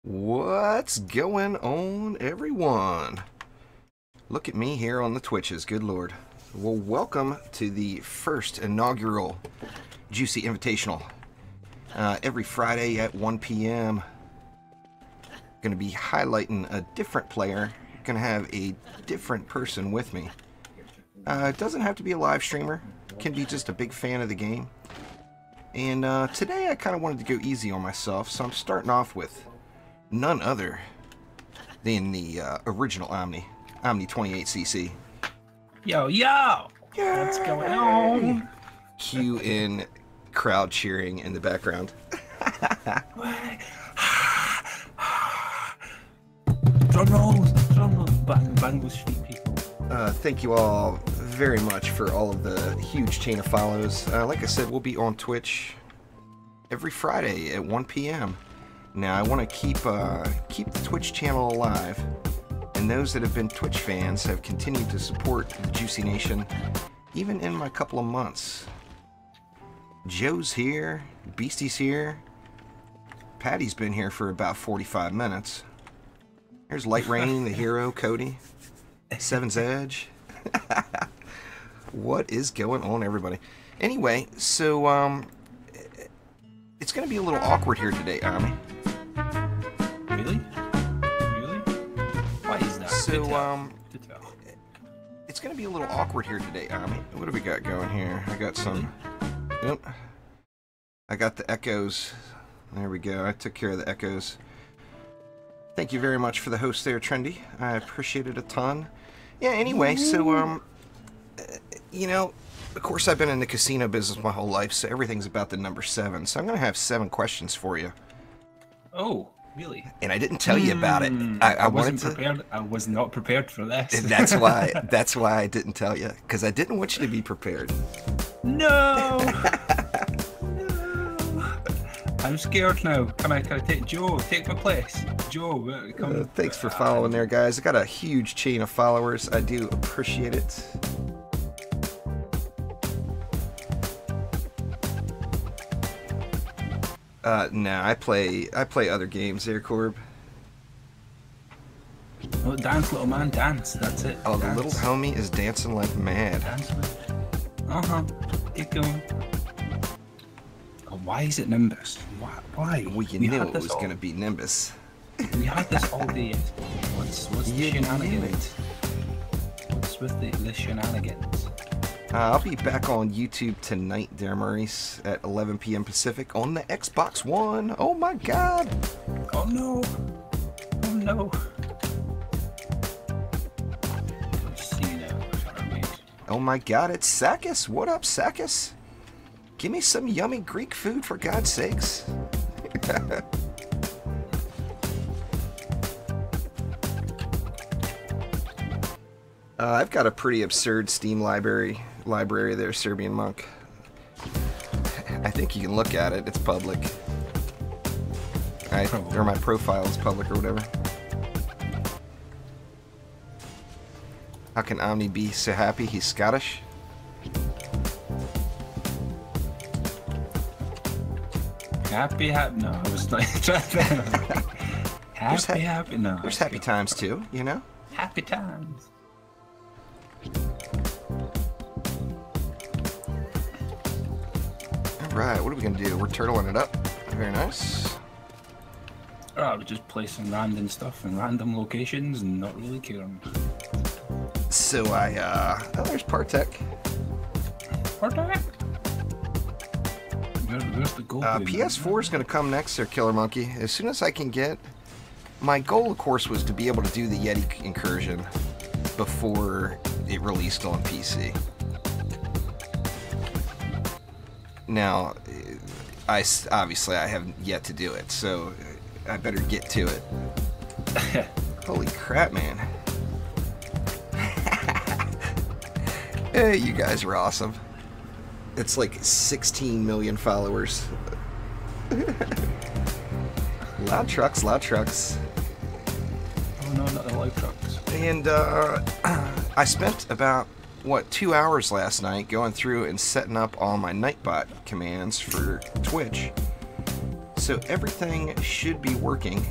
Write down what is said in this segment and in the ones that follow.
What's going on, everyone? Look at me here on the Twitches, good lord. Well, welcome to the first inaugural Juicy Invitational. Every Friday at 1 p.m. Gonna be highlighting a different player. Gonna have a different person with me. It doesn't have to be a live streamer. Can be just a big fan of the game. And today I kind of wanted to go easy on myself, so I'm starting off with none other than the original Omni, Omni28CC. Yo, yo! Yay! What's going on? Cue in crowd cheering in the background. Drum rolls, bang those feet, people. Thank you all very much for all of the huge chain of follows. Like I said, we'll be on Twitch every Friday at 1 p.m. Now, I want to keep the Twitch channel alive, and those that have been Twitch fans have continued to support Juicy Nation, even in my couple of months. Joe's here, Beastie's here, Patty's been here for about 45 minutes. There's Light Rain, the hero, Cody, Seven's Edge. What is going on, everybody? Anyway, so it's going to be a little awkward here today, Omni. Really? Really? Why is that? So, it's going to be a little awkward here today, Omni. What do we got going here? I got some... Yep. I got the echoes. There we go. I took care of the echoes. Thank you very much for the host there, Trendy. I appreciate it a ton. Yeah, anyway, so, you know, of course I've been in the casino business my whole life, so everything's about the number 7. So I'm going to have 7 questions for you. Oh, really? And I didn't tell you about it. I wasn't prepared. I was not prepared for this. That's why I didn't tell you, because I didn't want you to be prepared. No! I'm scared now. Can I take Joe? Take my place. Joe, come. Thanks for following there, guys. I got a huge chain of followers. I do appreciate it. Nah, I play other games there, Corb. Oh, dance, little man, dance. That's it. Oh, dance. The little homie is dancing like mad. Keep going. Oh, why is it Nimbus? Why? Well, you knew it was going to be Nimbus. We had this all day. What's the shenanigans? What's with the shenanigans? I'll be back on YouTube tonight, there, Maurice, at 11 p.m. Pacific on the Xbox One. Oh my God! Oh no! Oh no! Let's see now. Oh my God! It's Sakis. What up, Sakis? Give me some yummy Greek food, for God's sakes. I've got a pretty absurd Steam library there, Serbian Monk. I think you can look at it. It's public. Or my profile is public or whatever. How can Omni be so happy? He's Scottish. Happy. No, I was like happy. No, there's happy times too, you know. Happy times. All right, what are we gonna do? We're turtling it up. Very nice. I would just play some random stuff in random locations and not really caring. So oh, there's Partek. Partek. Where's the goal? PS4 is going to come next there, Killer Monkey. As soon as I can get... My goal, of course, was to be able to do the Yeti incursion before it released on PC. Now, obviously I have yet to do it, so I better get to it. Holy crap, man. Hey, you guys are awesome. It's like 16 million followers. Loud trucks, loud trucks. Oh no, not the loud trucks. And I spent about, what, 2 hours last night going through and setting up all my Nightbot commands for Twitch. So everything should be working.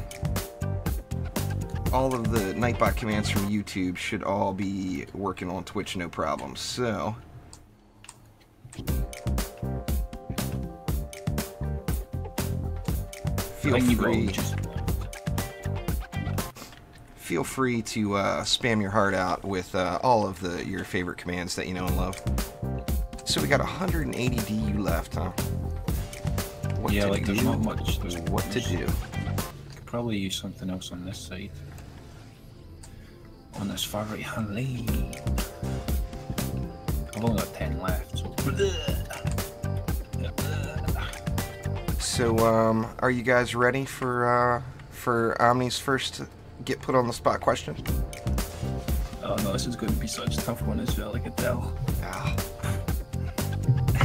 All of the Nightbot commands from YouTube should all be working on Twitch, no problem. So feel free to spam your heart out with all of your favorite commands that you know and love. So we got 180 DU left, huh? What yeah, like there's not much. What to do? Could probably use something else on this side. On this far right hand lane. I've only got 10 left, so. So, are you guys ready for Omni's first get put on the spot question? Oh no, this is going to be such a tough one as well, I can tell. Oh.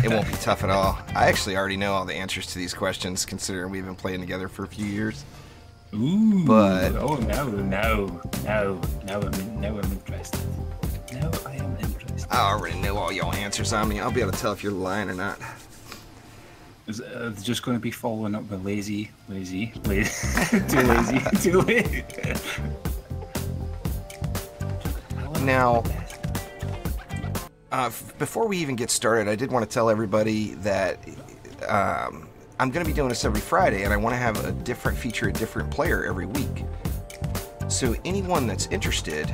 It won't be tough at all. I actually already know all the answers to these questions, considering we've been playing together for a few years. Ooh, but oh now I'm interested. Now I am interested. I already know all y'all answers, Omni. I'll be able to tell if you're lying or not. Is it just going to be following up with lazy, too lazy, too late. Now, before we even get started, I did want to tell everybody that I'm going to be doing this every Friday, and I want to have a different feature, a different player every week. So anyone that's interested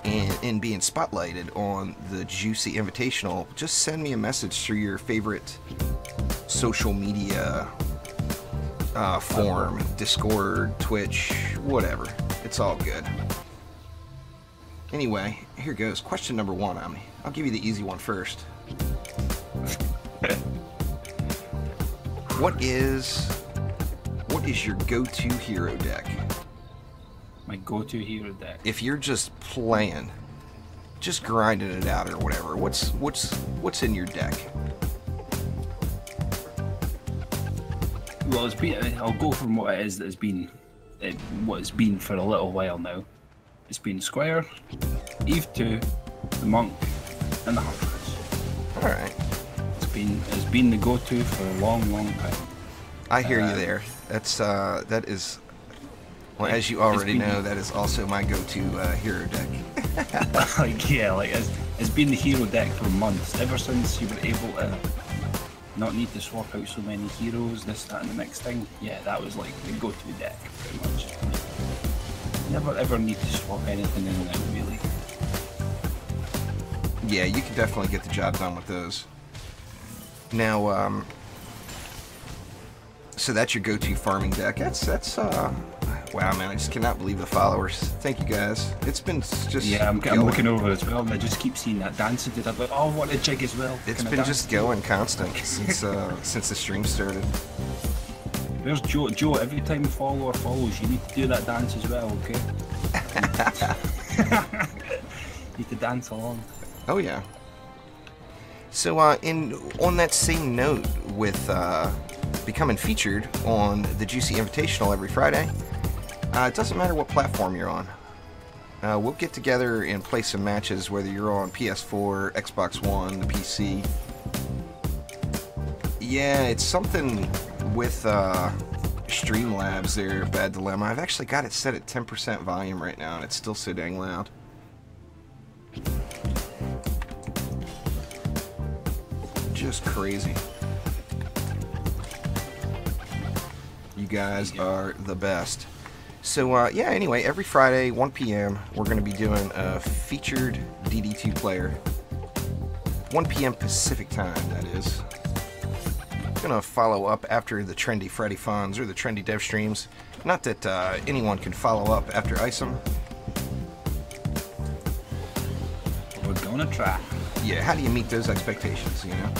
in being spotlighted on the Juicy Invitational, just send me a message through your favorite social media forum, Discord, Twitch, whatever. It's all good. Anyway, here goes. Question number 1, Omni. I'll give you the easy one first. What is your go-to hero deck? My go-to hero deck. If you're just playing, just grinding it out or whatever, what's in your deck? Well, I'll go from what it is that has been, what it's been for a little while now. It's been Squire, Eve 2, the Monk, and the Hunters. All right. It's been the go-to for a long time. I hear you there. That is, well, as you already know, that is also my go-to hero deck. It's been the hero deck for months, ever since you were able to not need to swap out so many heroes, this, that, and the next thing. Yeah, that was like the go-to deck, pretty much. Never ever need to swap anything in and out, really. Yeah, you can definitely get the job done with those. Now, so that's your go-to farming deck. That's wow, man, I just cannot believe the followers. Thank you, guys. It's been just... Yeah, I'm looking over as well, and I just keep seeing that dancing. I'm like, oh, what a jig as well. It's been just going constant since the stream started. There's Joe. Joe, every time a follower follows, you need to do that dance as well, okay? You need to dance along. Oh, yeah. So, on that same note, with becoming featured on the Juicy Invitational every Friday, it doesn't matter what platform you're on. We'll get together and play some matches, whether you're on PS4, Xbox One, the PC. Yeah, it's something with Streamlabs there, Bad Dilemma. I've actually got it set at 10% volume right now, and it's still so dang loud. Just crazy. You guys are the best. So, yeah, anyway, every Friday, 1 p.m., we're going to be doing a featured DD2 player. 1 p.m. Pacific time, that is. Going to follow up after the Trendy Friday Funds or the Trendy Dev Streams. Not that anyone can follow up after ISOM. We're going to try. Yeah, how do you meet those expectations, you know?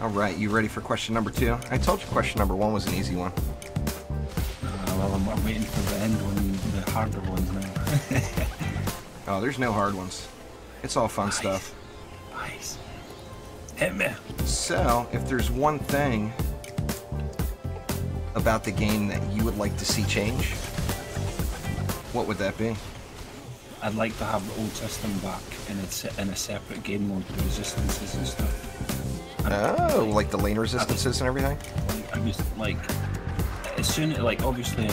Alright, you ready for question number 2? I told you question number 1 was an easy one. Well, I'm waiting for the end one, the harder ones now. Oh, there's no hard ones. It's all fun stuff. Nice. Hit me. So, if there's one thing about the game that you would like to see change, what would that be? I'd like to have the old system back in a separate game mode with resistances and stuff. Oh, like the lane resistances and everything? I was like, as soon as, like, obviously,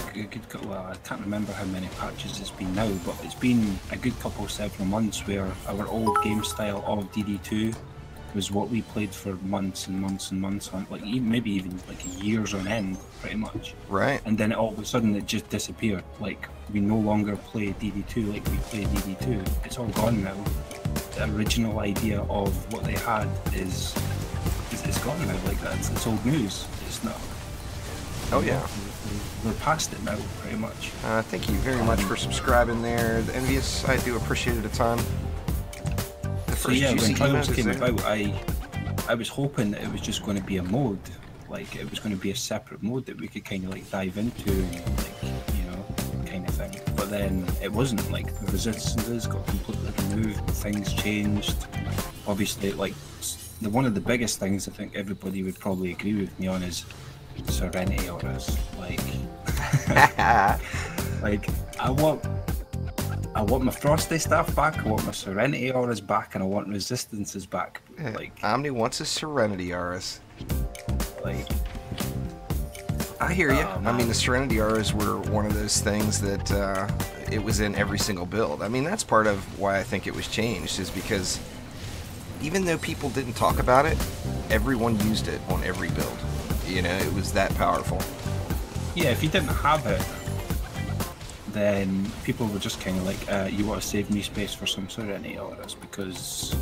well, I can't remember how many patches it's been now, but it's been a good several months where our old game style of DD2 was what we played for months and months and months on, like maybe even like years on end, pretty much. Right. And then all of a sudden it just disappeared. Like, we no longer play DD2 like we play DD2. It's all gone now. The original idea of what they had is it's gone now. Like, it's old news. It's not. Oh yeah. We're past it now, pretty much. Thank you very much for subscribing there, the Envious. I do appreciate it a ton. So yeah, when Trials came about, I was hoping that it was just going to be a mode, like it was going to be a separate mode that we could kind of like dive into, like, you know, kind of thing. But then it wasn't. Like, the resistances got completely removed, things changed. Obviously, like, one of the biggest things I think everybody would probably agree with me on is Serenity auras. Like, like I want my Frosty stuff back, I want my Serenity auras back, and I want resistances back. Like, Omni wants his Serenity auras. Like, I hear you. I mean, the Serenity auras were one of those things that it was in every single build. I mean, that's part of why I think it was changed, is because even though people didn't talk about it, everyone used it on every build. You know, it was that powerful. Yeah, if you didn't have it, then people were just kind of like, you want to save me space for some Serenity auras, because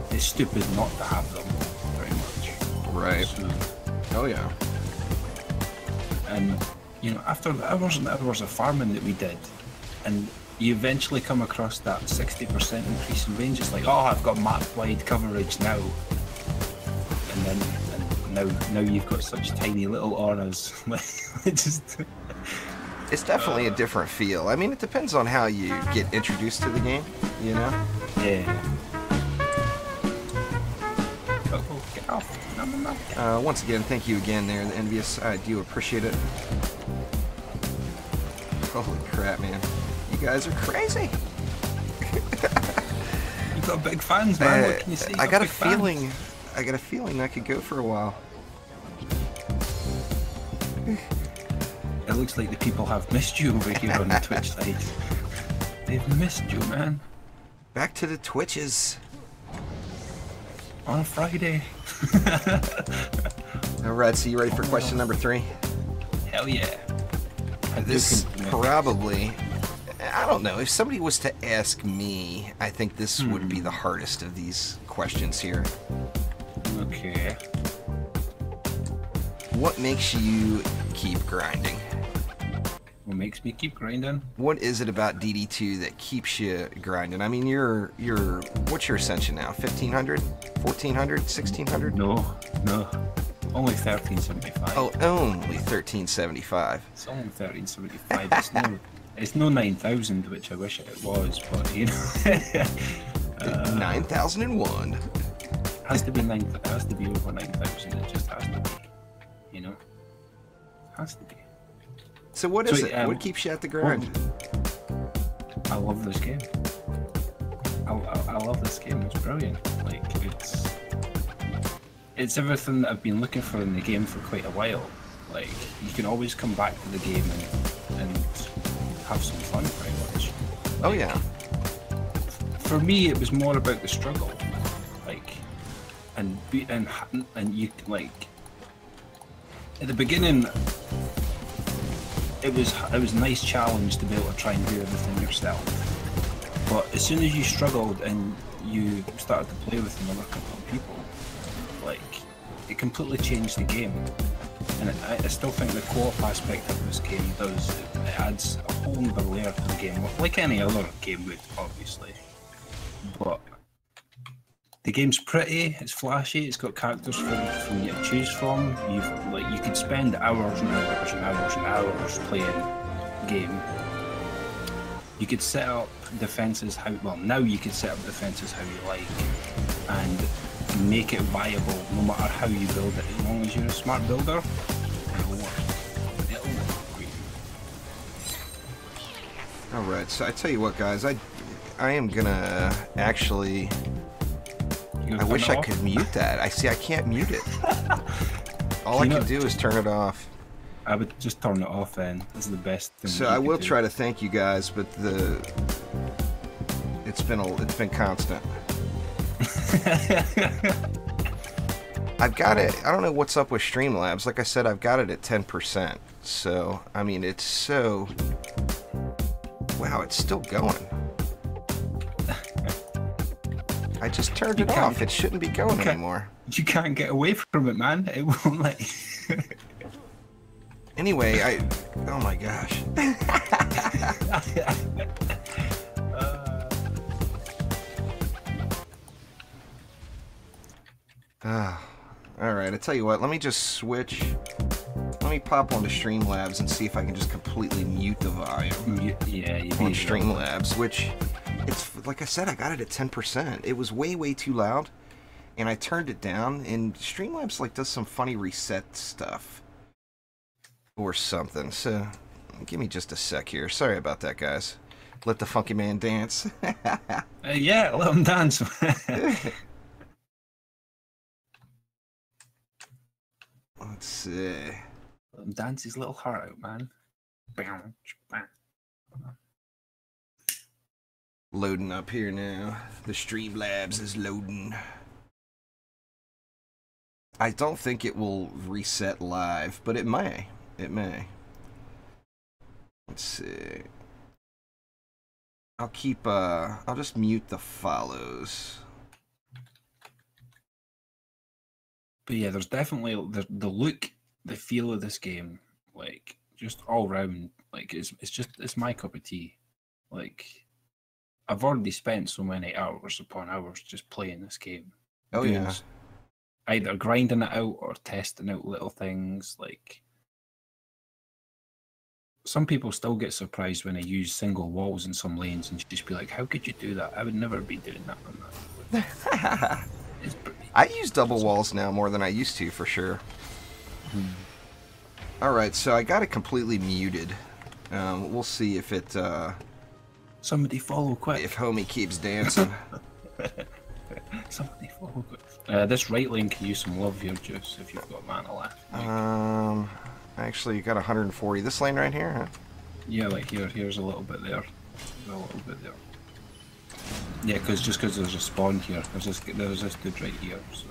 it's stupid not to have them, pretty much. Right. So, oh yeah. and, you know, after the hours and hours of farming that we did, and you eventually come across that 60% increase in range, it's like, oh, I've got map-wide coverage now. And then now you've got such tiny little auras. It's definitely a different feel. I mean, it depends on how you get introduced to the game, you know? Yeah. Oh, get off. No. Once again, thank you again there, the Envious. I do appreciate it. Holy crap, man. You guys are crazy. You've got big fans, man. What can you say? I got a feeling that could go for a while. It looks like the people have missed you over here on the Twitch side. They've missed you, man. Back to the Twitches. On a Friday. Alright, so you ready for question number 3? Hell yeah. This probably, I don't know, if somebody was to ask me, I think this would be the hardest of these questions here. Okay. What makes you keep grinding? What makes me keep grinding? What is it about DD2 that keeps you grinding? I mean, what's your ascension now? 1500? 1400? 1600? No. Only 1375. Oh, only 1375. It's only 1375. It's no 9000, which I wish it was, but you know. 9001. Has to be it has to be over 9000. It just has to be. You know? Has to be. So what is it? What keeps you at the grind? I love this game. I love this game. It's brilliant. Like, it's everything that I've been looking for in the game for quite a while. Like, you can always come back to the game and have some fun, pretty much. Oh yeah. For me, it was more about the struggle, like, and you, like, at the beginning, it was a nice challenge to be able to try and do everything yourself. But as soon as you struggled and you started to play with another couple of people, like, it completely changed the game. And I still think the co-op aspect of this game it adds a whole other layer to the game, like any other game would, obviously. But the game's pretty, it's flashy, it's got characters from you to choose from. You could spend hours and hours and hours and hours playing the game. You could set up defenses now you can set up defenses how you like and make it viable no matter how you build it. As long as you're a smart builder, it'll work. Alright, so I tell you what, guys, I am gonna actually I wish I could mute that. I can't mute it. All I can do is turn it off. I would just turn it off then. This is the best thing. So I will try to thank you guys, but it's been constant. I've got it. I don't know what's up with Streamlabs. Like I said, I've got it at 10%. So I mean, it's so. Wow, it's still going. I just turned it off. It shouldn't be going anymore. You can't get away from it, man. It won't let you. Anyway, oh my gosh. Alright, I tell you what, let me just switch. Let me pop onto Streamlabs and see if I can just completely mute the volume. Yeah, on Streamlabs, which, it's like I said, I got it at 10%. It was way, way too loud, and I turned it down, and Streamlabs like does some funny reset stuff. Or something, so give me just a sec here. Sorry about that, guys. Let the funky man dance. Yeah, let him dance. Let's see. Let him dance his little heart out, man. Loading up here now. The Streamlabs is loading. I don't think it will reset live, but it may. It may. Let's see. I'll keep, I'll just mute the follows. But yeah, there's definitely the look, the feel of this game, like, just all round, like, it's my cup of tea. Like, I've already spent so many hours upon hours just playing this game. Oh, yeah. Either grinding it out or testing out little things, like... Some people still get surprised when I use single walls in some lanes and just be like, how could you do that? I would never be doing that on that. I use double walls now more than I used to, for sure. Alright, so I got it completely muted. We'll see if it... Somebody follow quick. If homie keeps dancing. Somebody follow quick. This right lane can use some love here, Juice, if you've got mana left. Actually, you got 140. This lane right here, huh? Yeah, like here's a little bit there. A little bit there. Yeah, because there's a spawn here. There's this dude right here, so...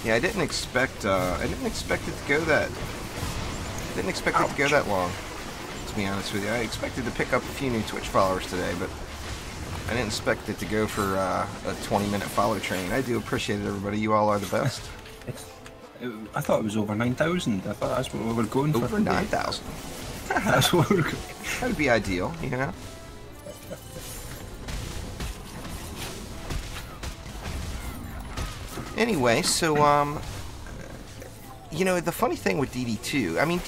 Yeah, I didn't expect it to go that... I didn't expect it to go that long, to be honest with you. I expected to pick up a few new Twitch followers today, but I didn't expect it to go for a 20-minute follow train. I do appreciate it, everybody. You all are the best. I thought it was over 9,000. I thought that's what we were going for. Over 9,000. That's what we were going. That would be ideal, you know? Anyway, so, you know, the funny thing with DD2, I mean,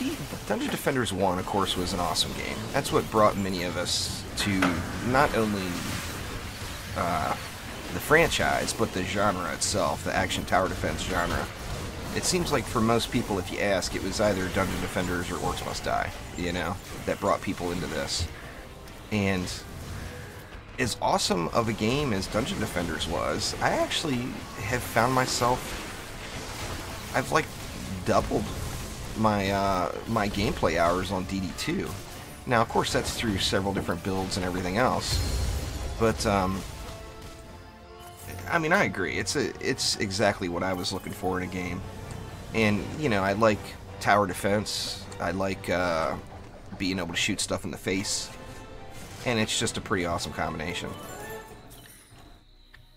Dungeon Defenders 1, of course, was an awesome game. That's what brought many of us to not only the franchise, but the genre itself, the action tower defense genre. It seems like for most people, if you ask, it was either Dungeon Defenders or Orcs Must Die, you know, that brought people into this. And as awesome of a game as Dungeon Defenders was, I actually have found myself, I've like doubled my my gameplay hours on DD2. Now, of course, that's through several different builds and everything else, but I mean, I agree. It's exactly what I was looking for in a game. And, you know, I like tower defense. I like being able to shoot stuff in the face. And it's just a pretty awesome combination.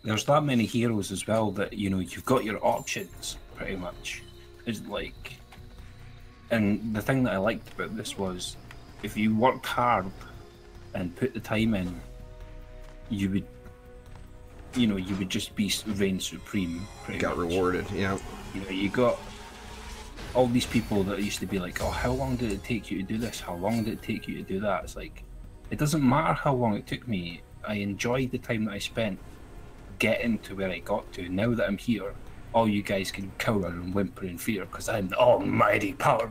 There's that many heroes as well that, you know, you've got your options, pretty much. It's like... And the thing that I liked about this was, if you worked hard and put the time in, you would, you know, you would just be reign supreme. Got rewarded, yeah. You know, you got all these people that used to be like, oh, how long did it take you to do this? How long did it take you to do that? It's like, it doesn't matter how long it took me. I enjoyed the time that I spent getting to where I got to. Now that I'm here, all you guys can cower and whimper in fear because I'm the almighty power.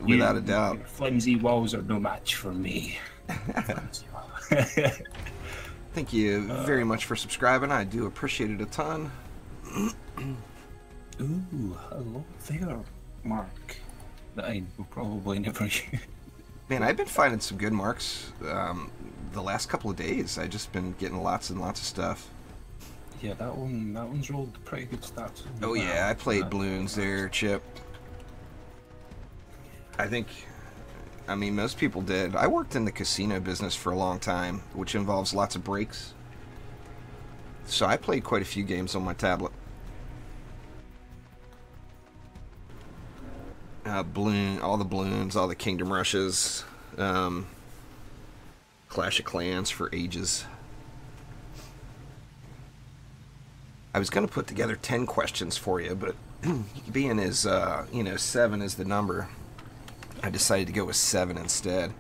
Without a doubt. Flimsy walls are no match for me. Thank you very much for subscribing. I do appreciate it a ton. Ooh, hello there, Mark. That I will probably never use. Man, I've been finding some good marks the last couple of days. I've just been getting lots and lots of stuff. Yeah, that one's rolled pretty good stats. Oh yeah, I played balloons there, Chip. I mean, most people did. I worked in the casino business for a long time, which involves lots of breaks. So I played quite a few games on my tablet. All the balloons, all the Kingdom Rushes, Clash of Clans for ages. I was going to put together 10 questions for you, but being as, 7 is the number, I decided to go with 7 instead.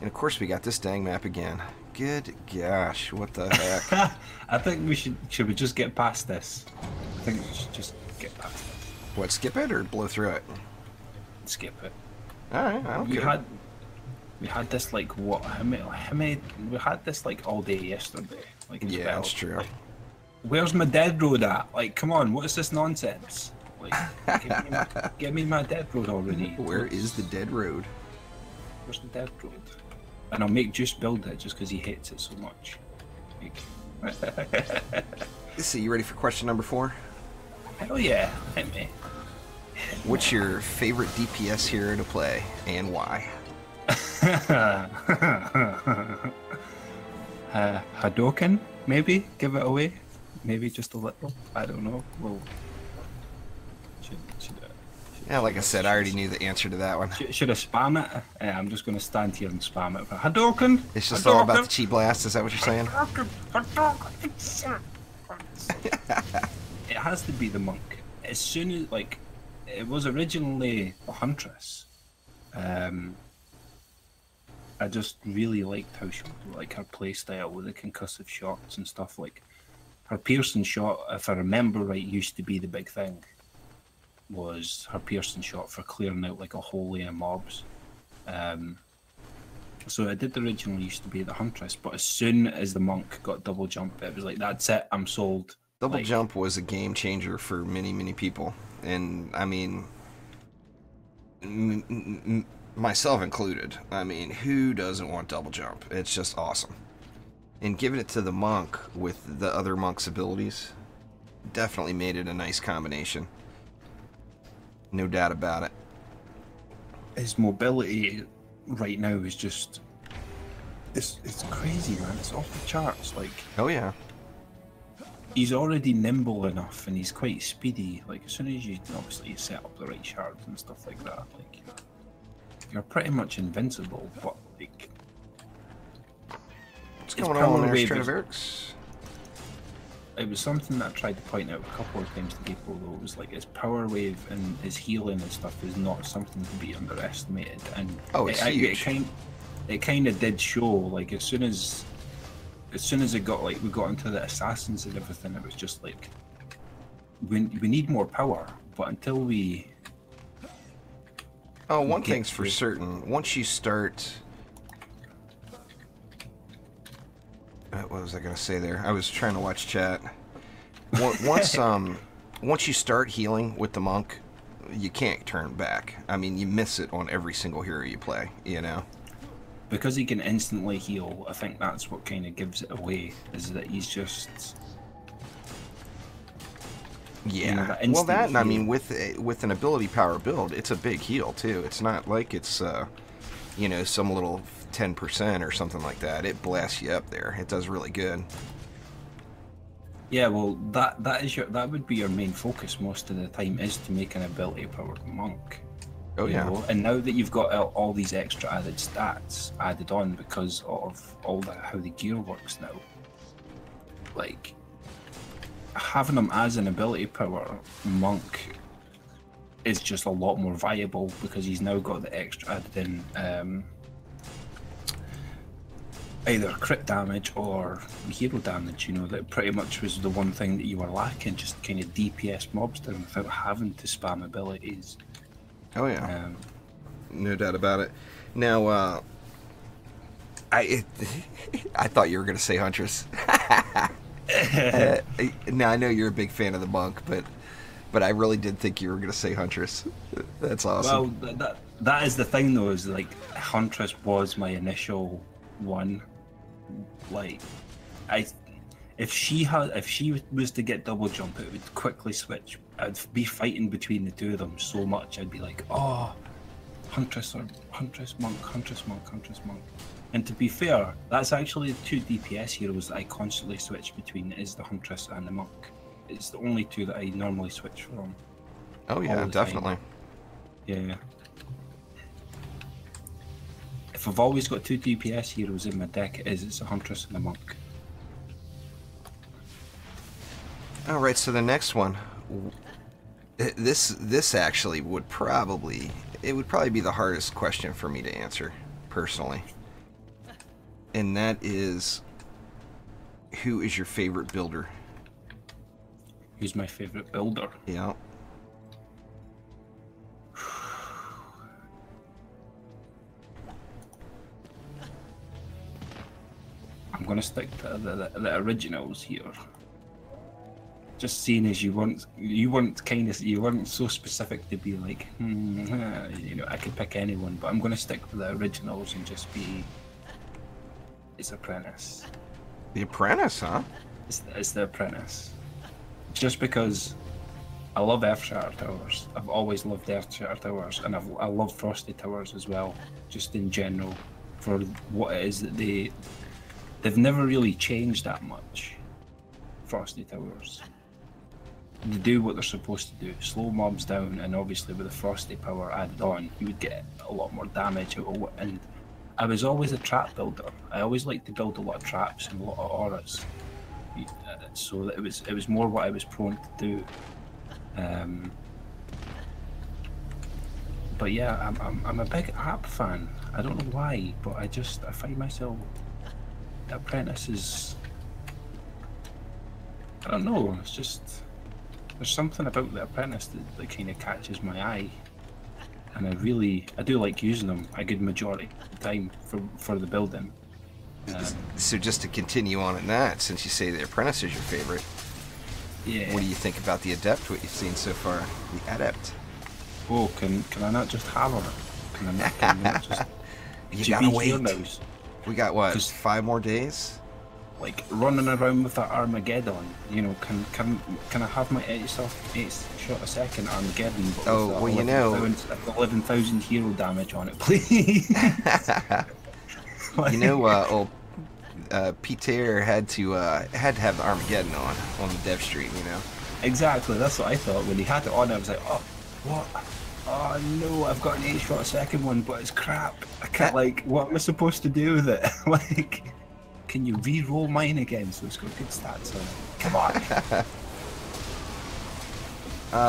And of course we got this dang map again. Good gosh, what the heck? I think we should we just get past this? I think we should just get past this. What, skip it or blow through it? Skip it. Alright, I don't care. We had this like what? How many? We had this like all day yesterday. Like yeah, well. That's true. Like, where's my dead road at? Like, come on, what is this nonsense? Like, give me my dead road already. Where is the dead road? Where's the dead road? And I'll make Juice build it just because he hates it so much. Like... So you ready for question number 4? Hell yeah, hit me. What's your favorite DPS hero to play, and why? Hadoken, maybe? Give it away? Maybe just a little? I don't know. Well, yeah, like I said, I already knew the answer to that one. Should I spam it? I'm just going to stand here and spam it. Hadoken! It's just all about the chi blast, is that what you're saying? It has to be the monk. As soon as, like, it was originally a huntress. I just really liked how she, like, her playstyle with the concussive shots and stuff. Like, her piercing shot, if I remember right, used to be the big thing. Was her piercing shot for clearing out like a whole layer of mobs. So it did originally used to be the huntress, but as soon as the monk got double jump, it was like, that's it, I'm sold. Double jump was a game changer for many, many people. And I mean, myself included. I mean, who doesn't want double jump? It's just awesome. And giving it to the monk with the other monk's abilities definitely made it a nice combination. No doubt about it. His mobility right now is just... It's crazy, man. It's off the charts. Like, oh yeah. He's already nimble enough and he's quite speedy. Like, as soon as you set up the right shards and stuff like that, like, you're pretty much invincible, but like... What's going on there, Stradivarius? It was something that I tried to point out a couple of times to people, though. It was like his power wave and his healing and stuff is not something to be underestimated. And it's huge. It kind of did show, like, as soon as it got, like, we got into the assassins and everything, it was just like, we need more power, but until we... Oh, one thing's for certain. Once you start... What was I gonna say there? I was trying to watch chat. Once you start healing with the monk, you can't turn back. I mean, you miss it on every single hero you play, you know? Because he can instantly heal, I think that's what kind of gives it away, is that he's just... Yeah, well that, and I mean, with an ability power build, it's a big heal too. It's not like it's, some little 10% or something like that. It blasts you up there. It does really good. Yeah, well, that would be your main focus most of the time, is to make an ability powered monk. Oh yeah. Know? And now that you've got all these extra added stats added on because of how the gear works now, like having him as an ability power monk is just a lot more viable because he's now got the extra added in either crit damage or hero damage, that pretty much was the one thing that you were lacking, just kind of DPS mobs down without having to spam abilities. Oh yeah, no doubt about it. Now, I thought you were gonna say Huntress. Now I know you're a big fan of the monk, but I really did think you were gonna say Huntress. That's awesome. Well, that is the thing though. Is like Huntress was my initial one. Like, if she was to get double jump, it would quickly switch. I'd be fighting between the two of them so much. I'd be like, oh, Huntress or Huntress monk, Huntress monk, Huntress monk. And to be fair, that's actually the two DPS heroes that I constantly switch between, is the Huntress and the monk. It's the only two that I normally switch from. Oh yeah, definitely. Yeah. If I've always got two DPS heroes in my deck, it's a Huntress and a monk. Alright, so the next one. This actually would probably be the hardest question for me to answer, personally. And that is, who is your favorite builder? Who's my favorite builder? Yeah. I'm gonna stick to the originals here. Just seeing as you weren't so specific to be like, you know, I could pick anyone, but I'm gonna stick with the originals and just be. It's Apprentice. The Apprentice, huh? It's the Apprentice. Just because I love Earth Shatter Towers. I've always loved Earth Shatter Towers, and I love Frosty Towers as well. Just in general, for what it is that they've never really changed that much. Frosty Towers. They do what they're supposed to do. Slow mobs down, and obviously with the Frosty power added on, you would get a lot more damage out of it. And I was always a trap builder. I always liked to build a lot of traps and a lot of auras. So that it was more what I was prone to do. But yeah, I'm a big app fan. I don't know why, but I find myself. The Apprentice is. I don't know. It's just there's something about the Apprentice that kind of catches my eye, and I do like using them a good majority of the time for the building. So just to continue on in that, since you say the Apprentice is your favorite, yeah. What do you think about the Adept? What you've seen so far, the Adept? Oh, can I not just have her? Can I not just? You gotta wait. We got what? 5 more days? Like running around with that Armageddon, you know, can I have my 8 shot a second Armageddon? But oh, well, you know, 11,000 hero damage on it, please. You know, old Peter had to have the Armageddon on the dev stream, you know. Exactly, that's what I thought when he had it on. I was like, oh, what? Oh no, I've got an 8 shot a second one, but it's crap. I can't, like, what am I supposed to do with it? Like, can you re-roll mine again so it's got good stats on it? Come on.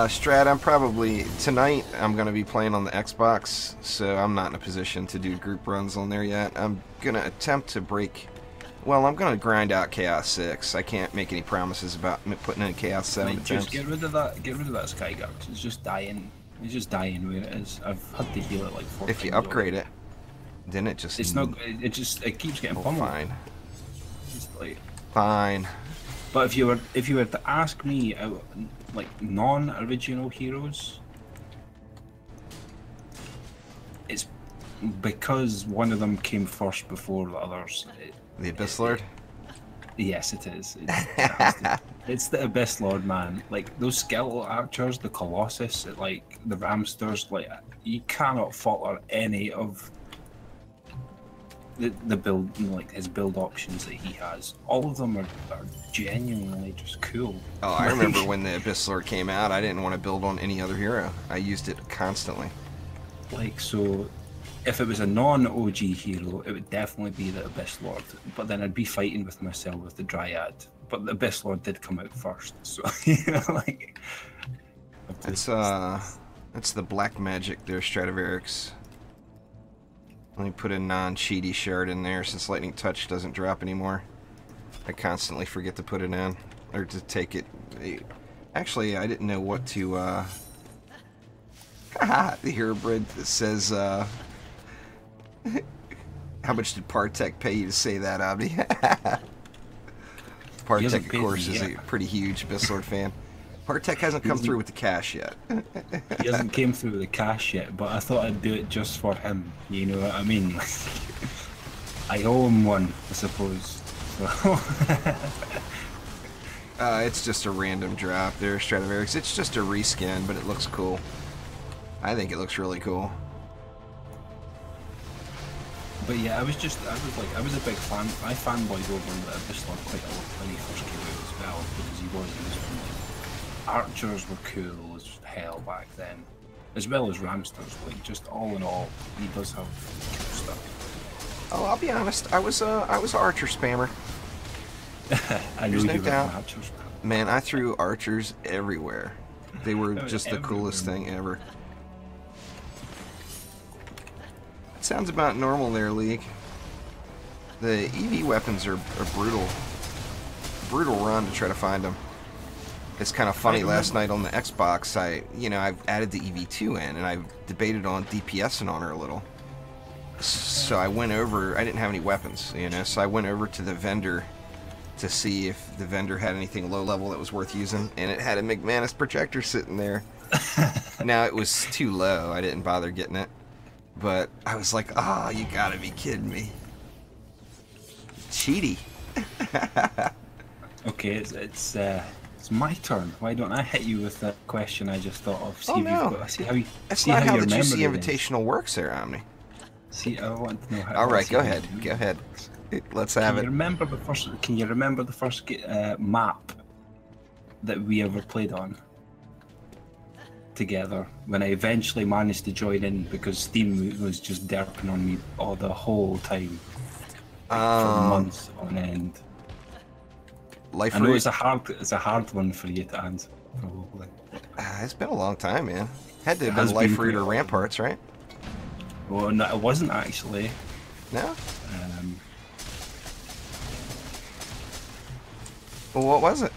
Strat, I'm probably, tonight I'm going to be playing on the Xbox, so I'm not in a position to do group runs on there yet. I'm going to attempt to break, well, I'm going to grind out Chaos 6. I can't make any promises about putting in Chaos 7 attempts. Just get rid of that Skyguard. It's just dying. It's just dying where it is. I've had to heal it like 4 times. If you upgrade it, then it just... It's not, it keeps getting pummeled. Fine. It's like... Fine. But if you were to ask me, like non-original heroes, it's because one of them came first before the others. The Abyss Lord? Yes, it is. It's the Abyss Lord, man. Like those skeletal archers, the Colossus, like the Ramsters, like you cannot falter any of the build, like his build options that he has. All of them are genuinely just cool. Oh, I remember when the Abyss Lord came out, I didn't want to build on any other hero. I used it constantly. Like, so if it was a non-OG hero, it would definitely be the Abyss Lord. But then I'd be fighting with myself with the Dryad. But the Abyss Lord did come out first, so you know, like it's the black magic there, Stradivarius. Let me put a non-cheaty shard in there since Lightning Touch doesn't drop anymore. I constantly forget to put it in, or to take it. Actually, I didn't know what to, the hero bread that says, How much did Partech pay you to say that, Omni? He hasn't Partech, of paid course, me is a yet. pretty huge Abyssal fan. Partech hasn't come through with the cash yet. He hasn't came through with the cash yet, but I thought I'd do it just for him. You know what I mean? I owe him one, I suppose. So It's just a random drop there, Stradivarius. It's just a reskin, but it looks cool. I think it looks really cool. But yeah, I was a big fan. I fanboyed over the Abyssal quite a lot when he first came out as well, because he was archers were cool as hell back then, as well as ramsters. Like, just all in all, he does have cool stuff. Oh, I'll be honest. I was archer spammer. I know There's no you were doubt. an archer spam. Man, I threw archers everywhere. They were Oh, just the coolest everywhere. thing ever. It sounds about normal there, League. The EV weapons are brutal. Brutal run to try to find them. It's kind of funny. Last night on the Xbox, I've added the EV2 in, and I've debated on DPSing on her a little. So I went over. I didn't have any weapons, so I went over to the vendor to see if the vendor had anything low level that was worth using, and it had a McManus projector sitting there. Now, it was too low. I didn't bother getting it, but I was like, "Oh, you gotta be kidding me, cheaty!" Okay, it's my turn. Why don't I hit you with that question I just thought of? See Oh, if no. you've got. See how you. That's see not how your the Juicy memory is. Invitational works, there, Omni. See, I want to know how. All right, see go how ahead. you- Go ahead. Let's have Can it. you remember the first? Can you remember the first map that we ever played on together? When I eventually managed to join in because Steam was just derping on me all the whole time for months on end. Life I know Root. it's a hard one for you to answer, probably. It's been a long time, man. Had to have Has been Life been Root or quite a long Ramparts, right? Well, no, it wasn't actually. No. Um, Well, what was it?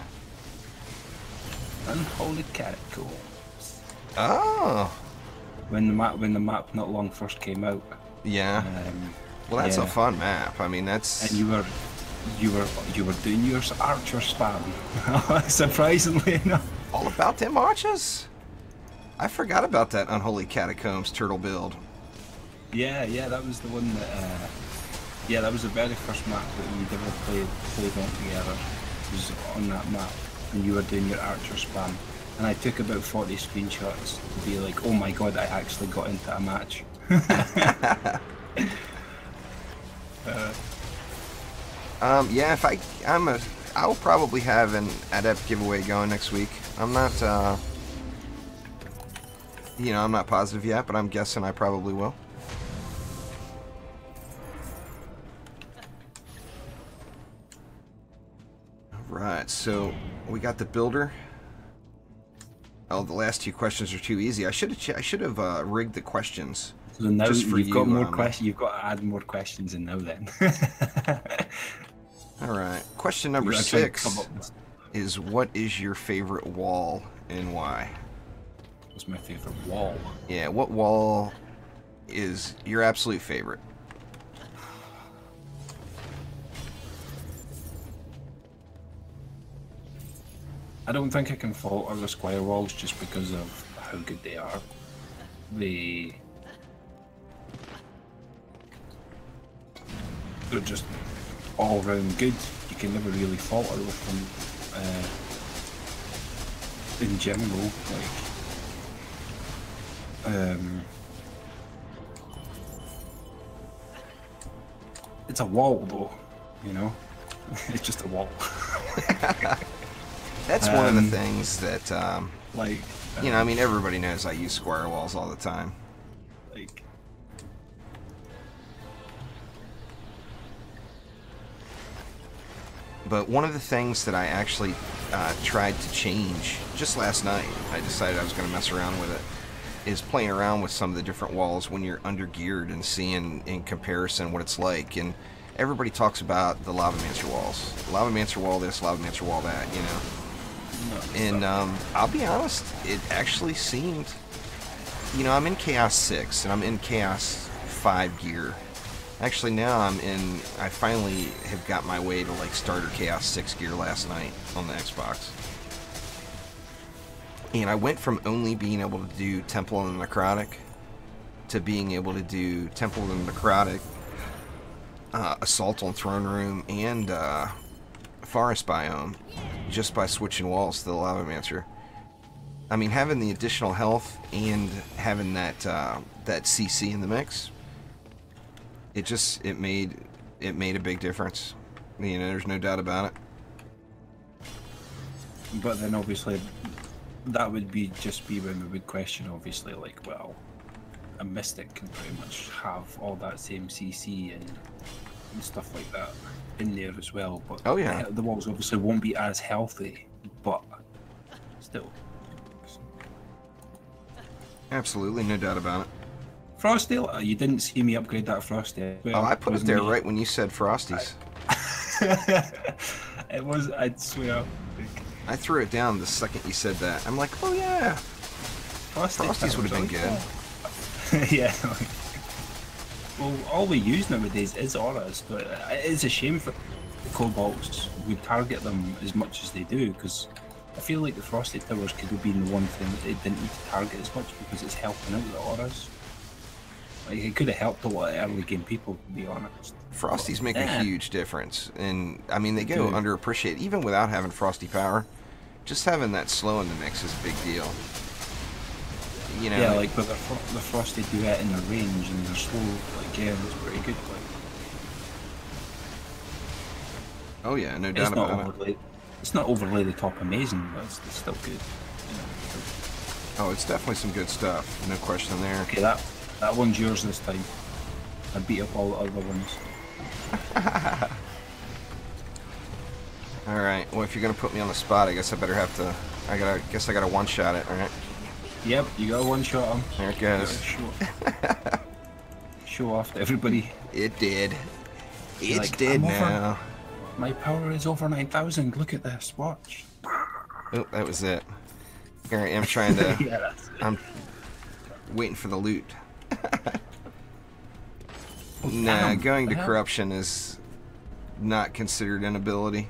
Unholy Catacombs. Oh. When the map not long first came out. Yeah. Well, that's yeah. a fun map. I mean, that's. And you were doing your archer spam. Surprisingly enough. all about them arches. I forgot about that Unholy Catacombs turtle build. Yeah, that was the one that. Yeah, that was the very first map that we'd ever played on together. It was on that map, and you were doing your archer spam. And I took about 40 screenshots to be like, oh my god, I actually got into a match. Yeah, I'll probably have an adept giveaway going next week. I'm not, I'm not positive yet, but I'm guessing I probably will. Alright, so we got the builder. Oh, the last two questions are too easy. I should have rigged the questions. So now Just for you've got you, more questions. You've got to add more questions in now. Then. All right. Question number We're gonna try and 6 come up with- is, what is your favorite wall and why? What's my favorite wall? Yeah, what wall is your absolute favorite? I don't think I can fault the square walls just because of how good they are. They're just all round good. You can never really falter with them. In general, it's a wall though, it's just a wall. That's one of the things that, Like, I mean, everybody knows I use square walls all the time. like, But one of the things that I actually tried to change just last night, I decided I was going to mess around with it, is playing around with some of the different walls when you're under geared and seeing in comparison what it's like. And everybody talks about the Lava Mancer walls. Lava Mancer wall this, Lava Mancer wall that, And I'll be honest, it actually seemed, I'm in Chaos 6 and I'm in Chaos 5 gear. Actually, now I finally have got my way to like starter Chaos 6 gear last night on the Xbox. And I went from only being able to do Temple and Necrotic to being able to do Temple and Necrotic, Assault on Throne Room, and Forest Biome, just by switching walls to the Lavamancer. I mean, having the additional health and having that CC in the mix, it made a big difference. You know, there's no doubt about it. But then obviously that would just be when we would question, obviously, like, well, a Mystic can pretty much have all that same CC and stuff like that in there as well. But oh yeah, the walls obviously won't be as healthy, but still. Absolutely, no doubt about it. Frosty, you didn't see me upgrade that Frosty. Well, I put it there right when you said Frosties. It was, I'd swear. I threw it down the second you said that. I'm like, oh yeah, Frosties would have been good. Yeah. Well, all we use nowadays is auras, but it's a shame for the Cobalts we target them as much as they do, because I feel like the Frosty Towers could have been the one thing that they didn't need to target as much, because it's helping out the auras. Like, it could have helped a lot of early game people, to be honest. Frosties make a huge difference, and I mean they go underappreciated even without having Frosty power. Just having that slow in the mix is a big deal. You know, yeah, like with the Frosty duet in the range and the slow, like, yeah, it's pretty good. Like, oh yeah, no doubt about it. It's not overly the top amazing, but it's still good. You know, oh, it's definitely some good stuff, no question there. Okay, that one's yours this time. I beat up all the other ones. All right. Well, if you're gonna put me on the spot, I guess I better have to. I gotta one-shot it. All right. Yep, you got one shot him. There it goes. Show off to everybody. It did. It's like, dead now. My power is over 9,000. Look at this. Watch. Oh, that was it. Here I am trying to. Yeah, that's it. I'm waiting for the loot. Oh, nah, damn. going to corruption is not considered an ability.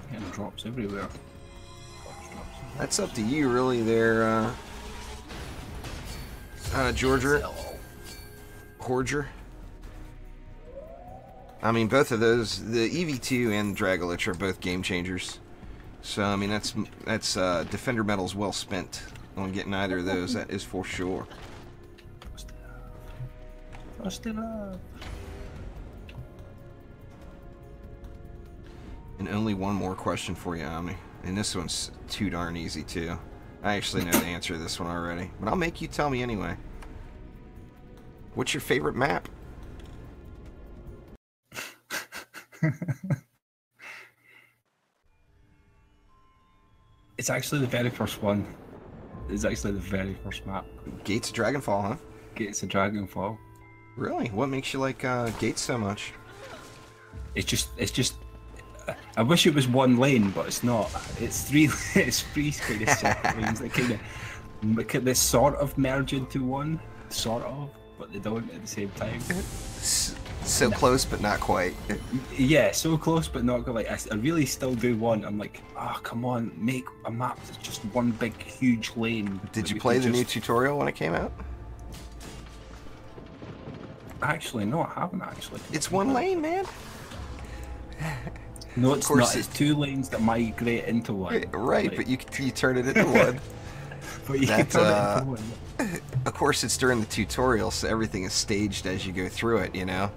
Getting drops everywhere. That's up to you, really, there, Georgia. Horger. I mean, both of those, the EV2 and Dragolich, are both game changers. So, I mean, that's Defender medals well spent on getting either of those. That is for sure. And only one more question for you, Omni. And this one's too darn easy, too. I actually know the answer to this one already. But I'll make you tell me anyway. What's your favorite map? It's actually the very first one. It's actually the very first map. Gates of Dragonfall, huh? Gates of Dragonfall. Really? What makes you like Gates so much? It's just. I wish it was one lane, but it's not. It's three. It's three kind of separate lanes that they sort of merge into one, sort of, but they don't at the same time. So close, but not quite. Yeah, so close, but not quite. Like, I really still do want. I'm like, oh, come on, make a map that's just one big, huge lane. Did you play the new tutorial when it came out? Actually, no, I haven't actually. It's one lane, man. No, it's not. It's two lanes that migrate into one. Right, like, but you turn it into one. But you can turn it into one. Of course, it's during the tutorial, so everything is staged as you go through it, you know?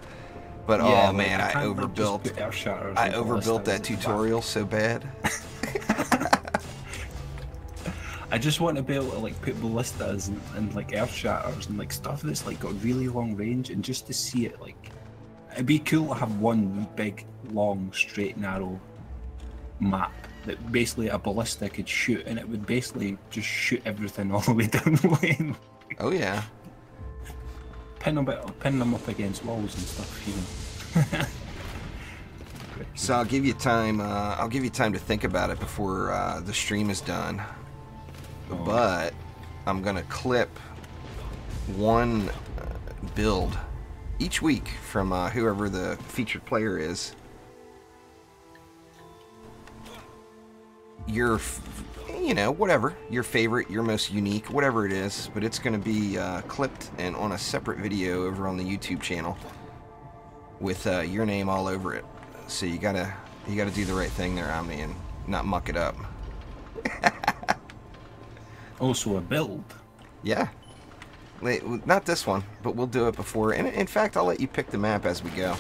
But yeah, oh man, I overbuilt that tutorial so bad. I just want to be able to like put ballistas and like earth shatters and like stuff that's like got really long range, and just to see it, like, it'd be cool to have one big, long, straight, narrow map that basically a ballista could shoot, and it would basically just shoot everything all the way down the lane. Oh yeah. Pin them up against walls and stuff, you know. So I'll give you time. I'll give you time to think about it before the stream is done. Oh. But I'm gonna clip one build each week from whoever the featured player is. Your, you know, whatever, your favorite, your most unique, whatever it is, but it's going to be clipped and on a separate video over on the YouTube channel with your name all over it. So you gotta do the right thing there, Omni, and not muck it up. Also a build. Yeah. Not this one, but we'll do it before. And in fact, I'll let you pick the map as we go.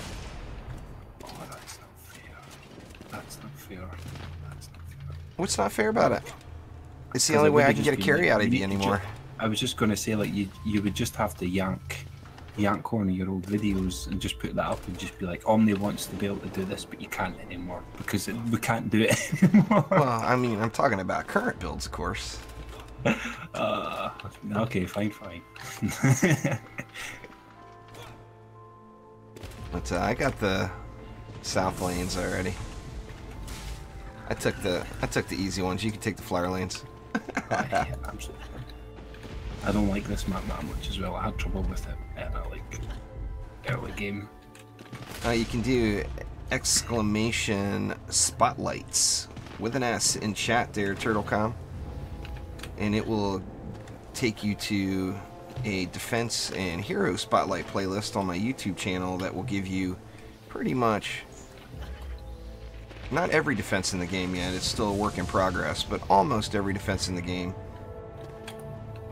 Oh, that's not fair. That's not fair. That's not fair. What's not fair about it? It's the only way I can get a carry out of you anymore. I was just going to say, like, you would just have to yank one of your old videos and just put that up and just be like, Omni wants to be able to do this, but you can't anymore because we can't do it anymore. Well, I mean, I'm talking about current builds, of course. Okay, fine. But I got the south lanes already. I took the easy ones. You can take the flyer lanes. Yeah, absolutely. I don't like this map that much as well. I had trouble with it at early game. You can do exclamation spotlights with an S in chat there, TurtleCom, and it will take you to a defense and hero spotlight playlist on my YouTube channel that will give you pretty much, not every defense in the game yet, it's still a work in progress, but almost every defense in the game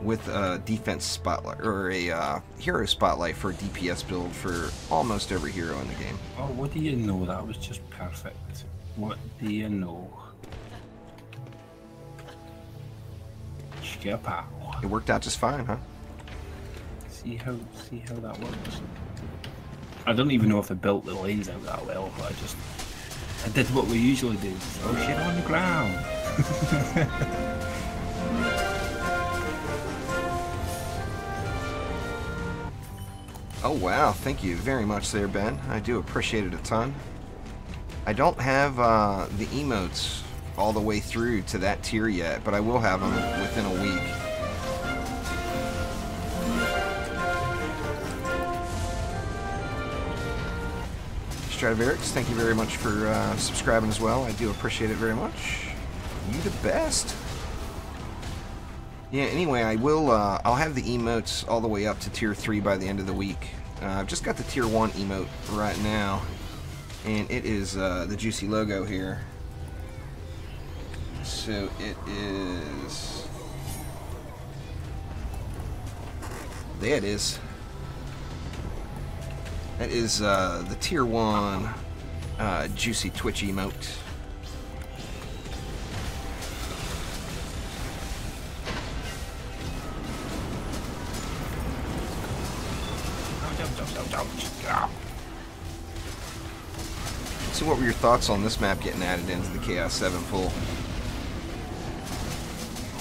with a defense spotlight or a hero spotlight for a DPS build for almost every hero in the game. Oh, what do you know? That was just perfect. What do you know? It worked out just fine, huh? See how that works. I don't even know if I built the lanes out that well, but I did what we usually do. Throw shit on the ground. Oh wow, thank you very much there, Ben. I do appreciate it a ton. I don't have the emotes all the way through to that tier yet, but I will have them within a week. Stradivarius, thank you very much for subscribing as well. I do appreciate it very much. You the best. Yeah, anyway, I'll have the emotes all the way up to tier 3 by the end of the week. I've just got the tier 1 emote right now, and it is the Juicy logo here. So it is... There it is. That is the tier 1 Juicy Twitch emote. So what were your thoughts on this map getting added into the Chaos 7 pool?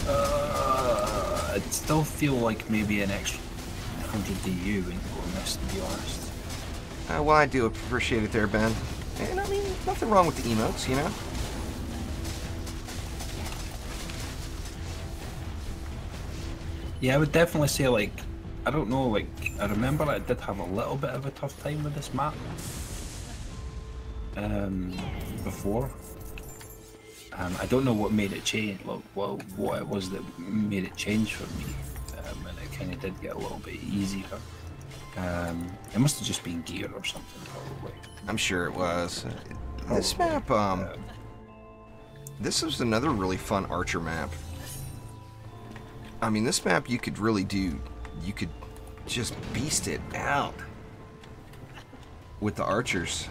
I'd still feel like maybe an extra 100 DU wouldn't go amiss, to be honest. Well, I do appreciate it there, Ben. And I mean, nothing wrong with the emotes, you know? Yeah, I would definitely say, like, I don't know, like, I remember I did have a little bit of a tough time with this map before. I don't know what made it change, what it was that made it change for me, and it kind of did get a little bit easier. It must have just been gear or something, probably. I'm sure it was. This map, this was another really fun archer map. I mean, this map you could really do, you could just beast it out with the archers.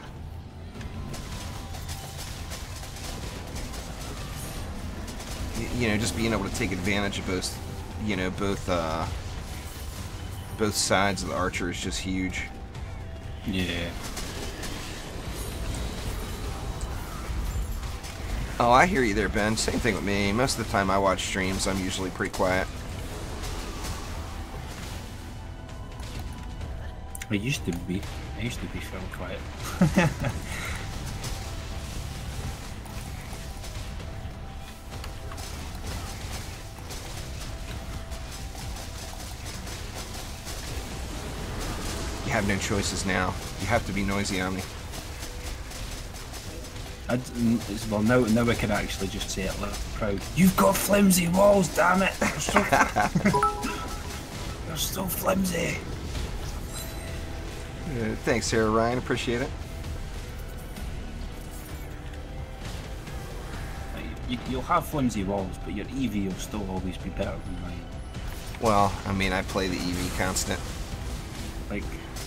You know, just being able to take advantage of both, you know, both sides of the archer is just huge. Yeah. Oh, I hear you there, Ben. Same thing with me. Most of the time I watch streams, I'm usually pretty quiet. I used to be fairly quiet. have no choices now. You have to be noisy, Omni. Well, now I can actually just say it loud, proud. You've got flimsy walls, damn it! They're so, they're so flimsy. Thanks, Sarah Ryan. Appreciate it. You'll have flimsy walls, but your EV will still always be better than mine. Well, I mean, I play the EV constant. Like,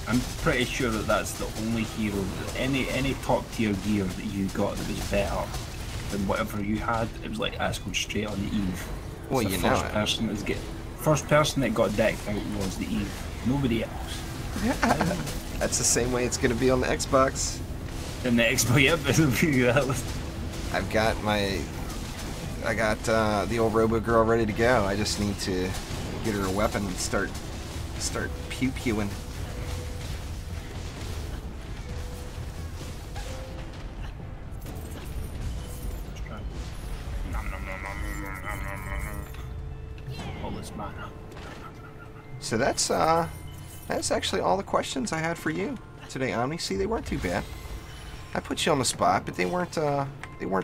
I'm pretty sure that that's the only hero, any top tier gear that you got that was better than whatever you had. It was like that's going straight on the Eve. Well, you know it. First person that got decked out was the Eve. Nobody else. That's the same way it's going to be on the Xbox. And the Xbox, yep, it'll be that. I got the old Robo Girl ready to go. I just need to get her a weapon and start pew-pewing. All this mana. So that's actually all the questions I had for you today, Omni. See, they weren't too bad. I put you on the spot, but they weren't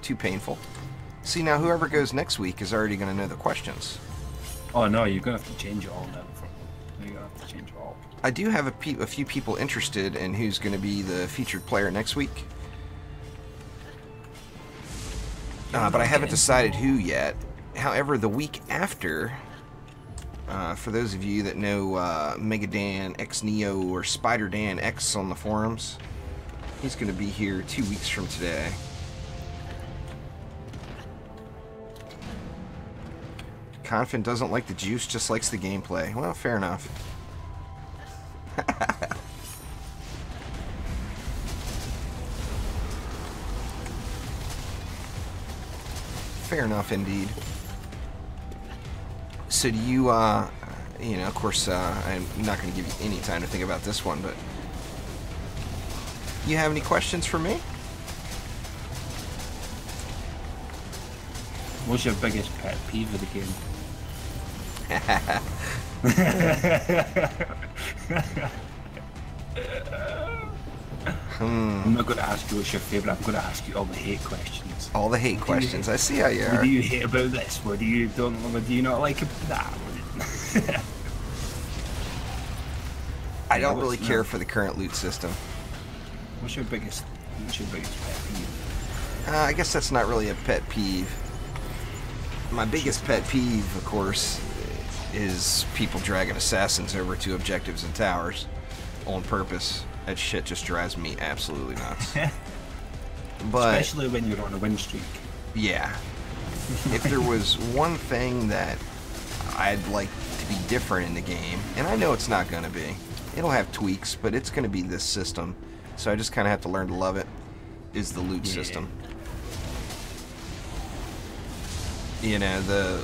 too painful. See, now whoever goes next week is already going to know the questions. Oh no, you're going to have to change it all now. You're going to have to change it all. I do have a few people interested in who's going to be the featured player next week. But I haven't decided who yet. However, the week after, for those of you that know Mega Dan X Neo or Spider Dan X on the forums, he's going to be here 2 weeks from today. Confident doesn't like the juice, just likes the gameplay. Well, fair enough. Fair enough, indeed. So do you, you know, of course, I'm not going to give you any time to think about this one, but you have any questions for me? What's your biggest pet peeve of the game? I'm not going to ask you what's your favourite, I'm going to ask you all the hate questions. All the hate questions. I see how you are. What do you hate about this? What do you not like about that? I don't really care for the current loot system. What's your biggest pet peeve? I guess that's not really a pet peeve. My biggest pet peeve, of course, is people dragging assassins over to objectives and towers on purpose. That shit just drives me absolutely nuts. But especially when you're on a win streak. Yeah. If there was one thing that I'd like to be different in the game, and I know it's not going to be, it'll have tweaks, but it's going to be this system, so I just kind of have to learn to love it, is the loot system. You know,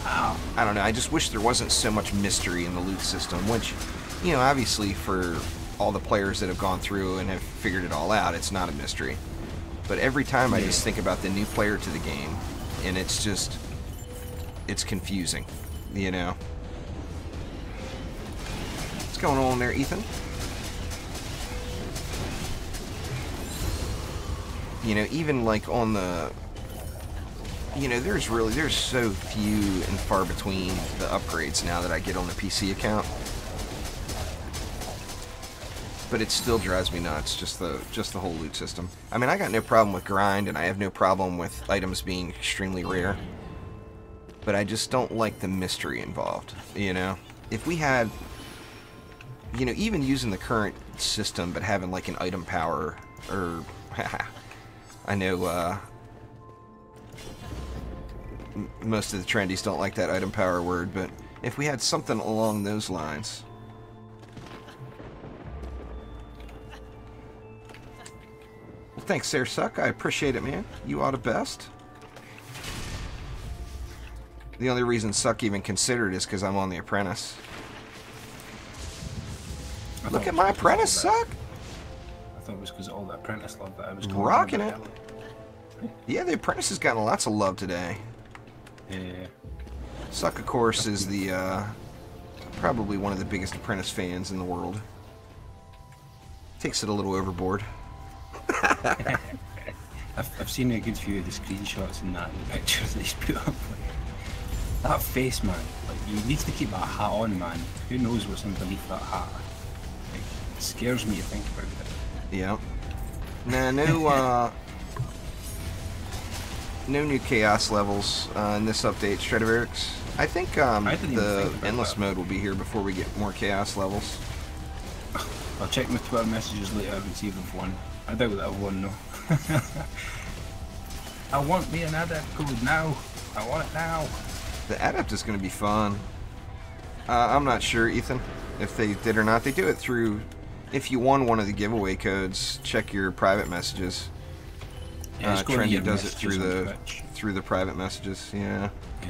I don't know, I just wish there wasn't so much mystery in the loot system, which, you know, obviously for all the players that have gone through and have figured it all out, it's not a mystery. But every time I just think about the new player to the game, and it's just, it's confusing, you know. What's going on there, Ethan? You know, even like on the, you know, there's so few and far between the upgrades now that I get on the PC account. But it still drives me nuts, just the whole loot system. I mean, I got no problem with grind, and I have no problem with items being extremely rare. But I just don't like the mystery involved, you know? If we had, you know, even using the current system, but having like an item power, or, I know, most of the trendies don't like that item power word, but if we had something along those lines. Well, thanks, Sarah Suck. I appreciate it, man. You are the best. The only reason Suck even considered is because I'm on The Apprentice. Look at my Apprentice, Suck! I thought it was because of all that Apprentice love that I was rocking it. Yeah, The Apprentice has gotten lots of love today. Yeah. Suck, of course, is the probably one of the biggest Apprentice fans in the world. Takes it a little overboard. I've seen a good few of the screenshots and that, and the pictures that he's put up. Like, that face, man. Like, he needs to keep that hat on, man. Who knows what's underneath that hat? Like, it scares me to think about it. Yeah. Nah, no new chaos levels in this update, Stradivarius. I think the endless mode will be here before we get more chaos levels. I'll check my Twitter messages later and see if I've won. I doubt that I've won, though. I want me an adept code now. I want it now. The adept is going to be fun. I'm not sure, Ethan, if they did or not. They do it through, if you won one of the giveaway codes, check your private messages. Yeah, Trendy does it through the private messages. Yeah. Yeah.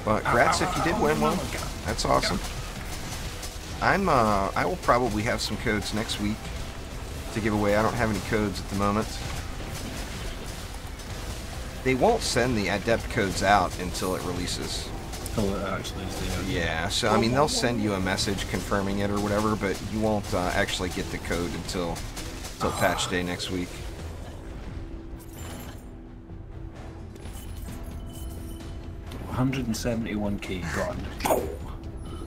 But congrats if you did win one. That's awesome. I will probably have some codes next week to give away. I don't have any codes at the moment. They won't send the adept codes out until it releases. Oh, it actually is there. Yeah, so I mean they'll send you a message confirming it or whatever, but you won't actually get the code until patch day next week. $171K gone.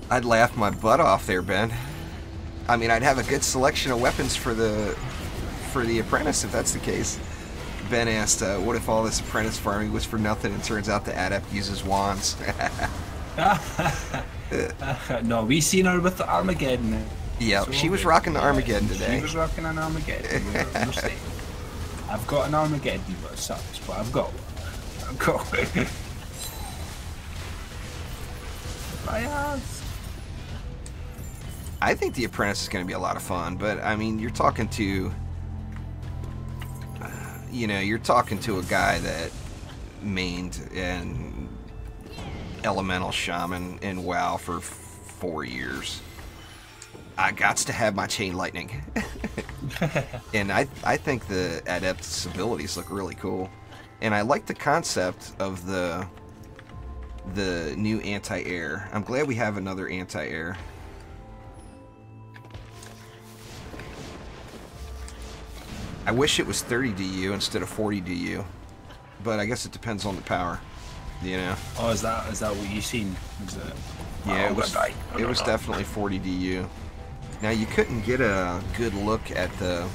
I'd laugh my butt off there, Ben. I mean, I'd have a good selection of weapons for the apprentice if that's the case. Ben asked, what if all this apprentice farming was for nothing and turns out the adept uses wands? No, we seen her with the Armageddon. Yeah, so she was rocking the Armageddon today. She was rocking an Armageddon. I've got an Armageddon, but it sucks, but I've got one. I've got one. I think the apprentice is going to be a lot of fun, but I mean, you're talking to, you're talking to a guy that mained an elemental shaman in WoW for 4 years. I gots to have my chain lightning. And I think the adept's abilities look really cool. And I like the concept of the new anti-air. I'm glad we have another anti-air. I wish it was 30 DU instead of 40 DU, but I guess it depends on the power, you know. Oh, is that what you seen? Yeah, it was definitely 40 DU. Now you couldn't get a good look at the.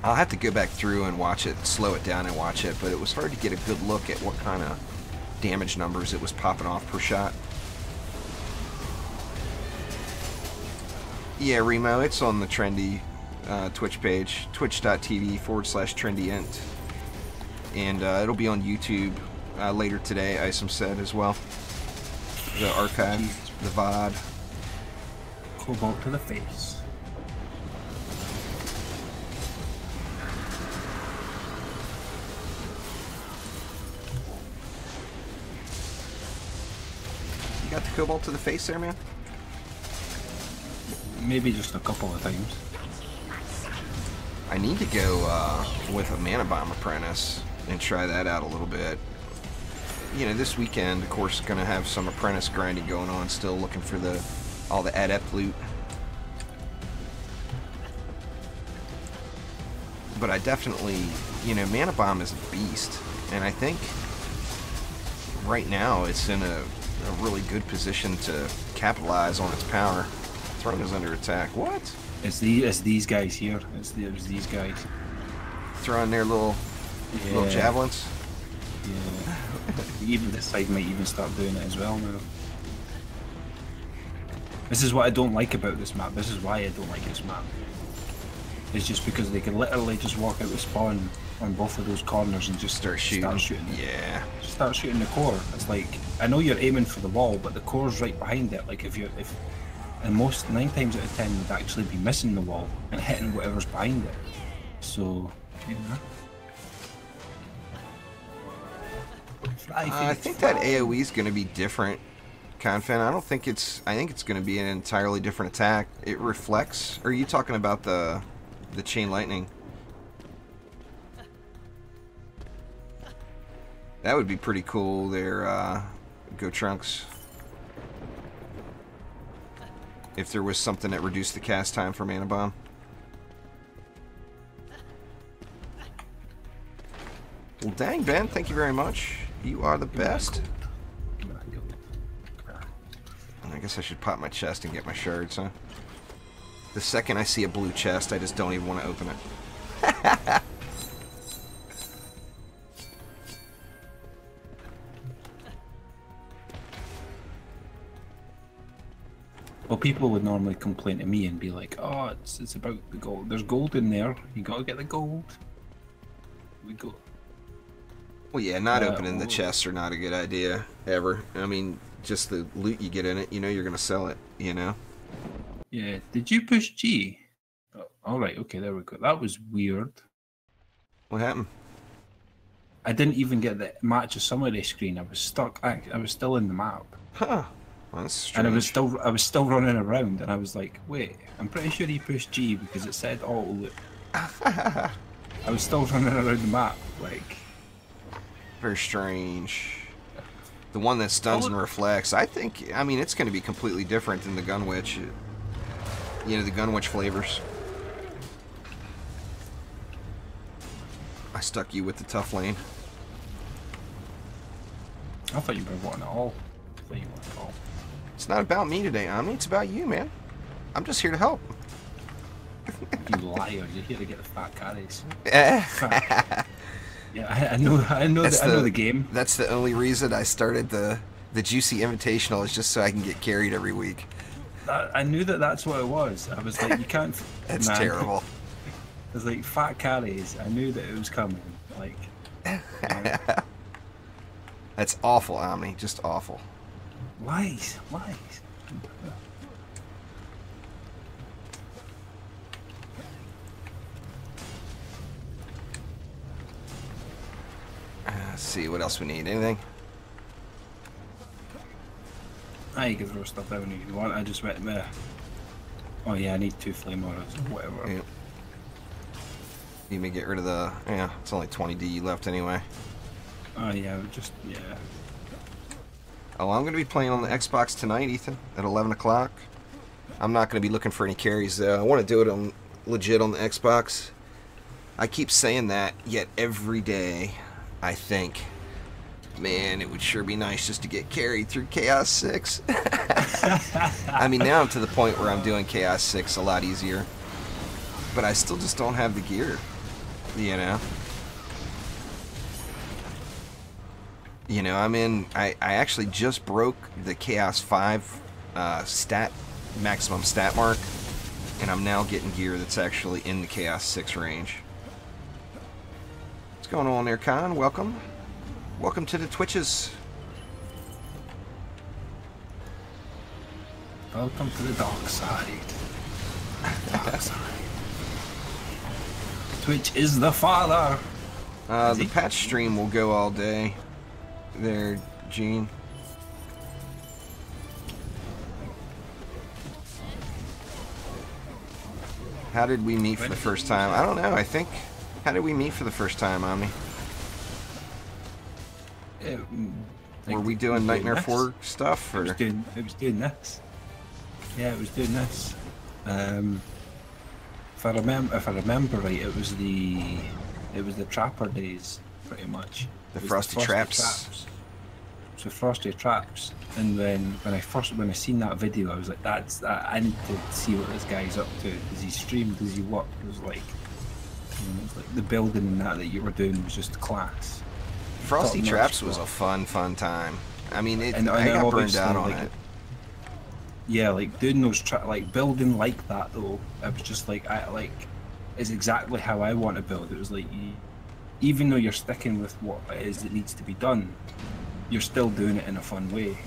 I'll have to go back through and watch it, slow it down and watch it, but it was hard to get a good look at what kind of damage numbers it was popping off per shot. Yeah, Remo, it's on the Trendy Twitch page, twitch.tv/trendyint, and it'll be on YouTube later today, Isom said as well. The archive, the VOD. Cobalt to the face. You got the cobalt to the face there, man? Maybe just a couple of times. I need to go with a mana bomb apprentice and try that out a little bit. You know, this weekend, of course, going to have some apprentice grinding going on, still looking for all the adept loot. But I definitely, mana bomb is a beast, and I think right now it's in a really good position to capitalize on its power. Throne is under attack. What? It's these guys here. It's these guys. Throwing their little javelins. Yeah. Even this side might even start doing it as well now. This is what I don't like about this map. This is why I don't like this map. It's just because they can literally just walk out of spawn on both of those corners and just start shooting. Yeah. Just start shooting the core. It's like, I know you're aiming for the wall, but the core's right behind it. Like and most 9 times out of 10 would actually be missing the wall and hitting whatever's behind it. So, I think that AoE is going to be different, Confin. I think it's going to be an entirely different attack. It reflects. Or are you talking about the chain lightning? That would be pretty cool there, Go Trunks. if there was something that reduced the cast time for Mana Bomb. Well, dang, Ben, thank you very much. You are the best. I guess I should pop my chest and get my shards, huh? The second I see a blue chest, I just don't even want to open it. Well, people would normally complain to me and be like, "Oh, it's about the gold. There's gold in there. You gotta get the gold." We go. Well, yeah, not opening the chests are not a good idea ever. I mean, just the loot you get in it, you know, you're gonna sell it. You know. Yeah. Did you push G? Oh, all right. Okay. There we go. That was weird. What happened? I didn't even get the match of summary screen. I was stuck. I was still in the map. Huh. Well, that's strange. And I was still running around, and I was like, wait, I'm pretty sure he pushed G because it said auto loot. I was still running around the map, like. Very strange. The one that stuns and reflects, I mean, it's going to be completely different than the Gunwitch. You know, the Gunwitch flavors. I stuck you with the tough lane. I thought you were wanting it all. I thought you wanted it all. It's not about me today, Omni. It's about you, man. I'm just here to help. You liar! You're here to get the fat carries. Yeah, I know the game. That's the only reason I started the Juicy Invitational, is just so I can get carried every week. I knew that's what it was. I was like, you can't. That's terrible. It was like fat carries. I knew that it was coming. Like. That's awful, Omni. Just awful. Lies. Let's see what else we need. Anything? You can throw stuff down if you want. I just went there. Oh yeah, I need 2 flame auras or whatever. Yep. You may get rid of the. Yeah, it's only 20 D left anyway. Oh yeah, yeah. Oh, I'm going to be playing on the Xbox tonight, Ethan, at 11 o'clock. I'm not going to be looking for any carries, though. I want to do it legit on the Xbox. I keep saying that, yet every day I think, man, it would sure be nice just to get carried through Chaos 6. I mean, now I'm to the point where I'm doing Chaos 6 a lot easier. But I still just don't have the gear, you know? You know, I actually just broke the Chaos 5 maximum stat mark, and I'm now getting gear that's actually in the Chaos 6 range. What's going on there, Khan? Welcome. Welcome to the Twitches. Welcome to the dark side. Dark side. Twitch is the father. The patch stream will go all day. There, Gene. How did we meet for the first time? I don't know. I think. How did we meet for the first time, Omni? Were we doing Nightmare 4 stuff? Or? It was doing this. Yeah, it was doing this. If I remember right, it was the Trapper days, pretty much. The Frosty Traps. So Frosty Traps, and when I seen that video, I was like, I need to see what this guy's up to. Does he stream? Does he what? It was like, it was like the building and that you were doing was just class. Frosty Traps was a fun time. I mean, I got burned out on it. Yeah, like doing those building like that though, I was just like, is exactly how I want to build. It was like, even though you're sticking with what it is that needs to be done, you're still doing it in a fun way.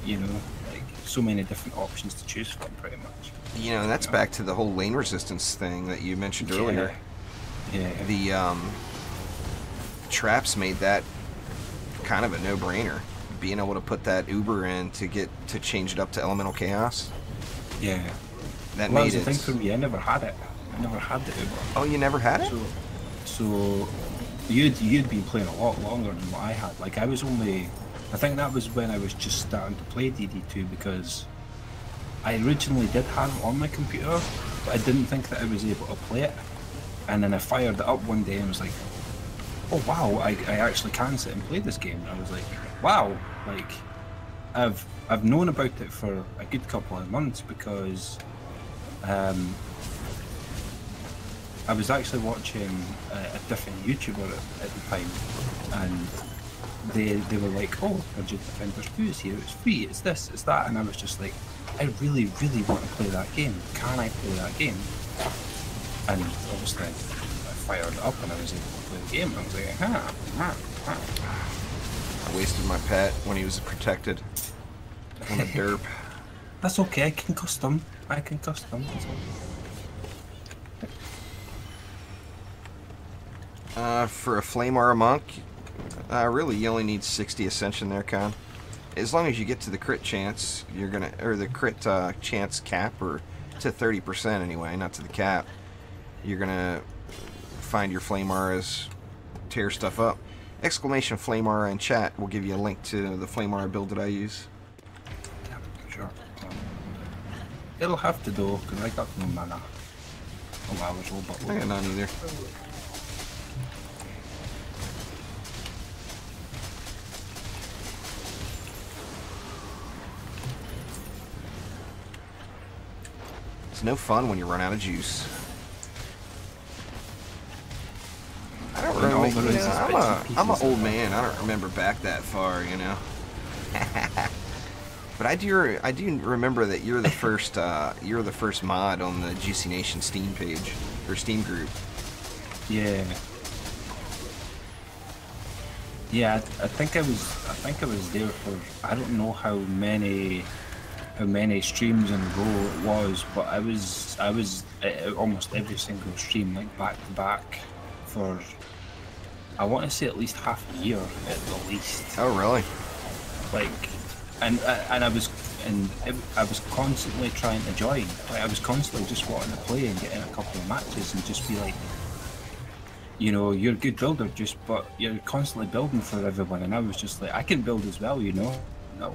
You know, like so many different options to choose from, pretty much. You know, and that's back to the whole lane resistance thing that you mentioned earlier. Yeah. The traps made that kind of a no-brainer. Being able to put that Uber in to change it up to Elemental Chaos. Yeah. That made it. The thing for me, I never had it. I never had the Uber. Oh, you never had it? So you'd been playing a lot longer than what I had. Like I think that was when I was just starting to play DD2 because I originally did have it on my computer, but I didn't think that I was able to play it. And then I fired it up one day and was like, oh wow, I actually can sit and play this game. I was like, wow, like I've known about it for a good couple of months because I was actually watching a different YouTuber at the time, and they were like, oh, Rigid Defenders 2 is here, it's free, it's this, it's that, and I was just like, I really, really want to play that game. Can I play that game? And obviously I fired it up and I was able to play the game. I was like, I wasted my pet when he was protected on a derp. That's okay, I can custom. That's all. For a Flame Aura Monk, really you only need 60 Ascension there, Con. As long as you get to the crit chance, you're gonna, or the crit chance cap, or to 30% anyway, not to the cap, you're gonna find your Flame Auras, tear stuff up. Exclamation Flame Aura in chat will give you a link to the Flame Aura build that I use. Yeah, sure. It'll have to do, because I got no mana. Oh, I was all but I got none either. It's no fun when you run out of juice. I don't remember, you know, I'm an old man. I don't remember back that far, you know. But I do remember that you're the first mod on the Juicy Nation Steam page or Steam group. Yeah. Yeah, I think I was there for, I don't know how many streams in a row it was, but I was at almost every single stream, like back to back, for I want to say at least half a year at the least. Oh really? Like, and I was constantly trying to join. Like, I was constantly just wanting to play and get in a couple of matches and just be like, you know, you're a good builder, but you're constantly building for everyone, and I was just like, I can build as well, you know. I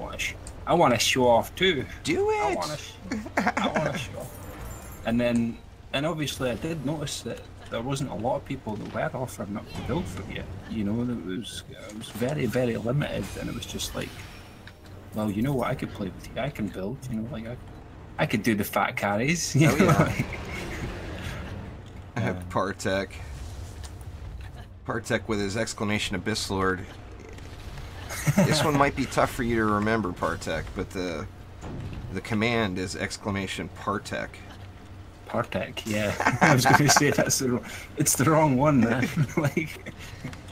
want to show off too. Do it. I want to show off. And obviously I did notice that there wasn't a lot of people that were offering up to build for you. You know, it was very, very limited, and it was just like, well, you know what, I could play with you. I can build. You know, like I could do the fat carries. You know, yeah. Partek with his exclamation Abyss Lord. This one might be tough for you to remember, Partek, but the command is exclamation Partek. Partek, yeah. I was going to say it's the wrong one, man. Like,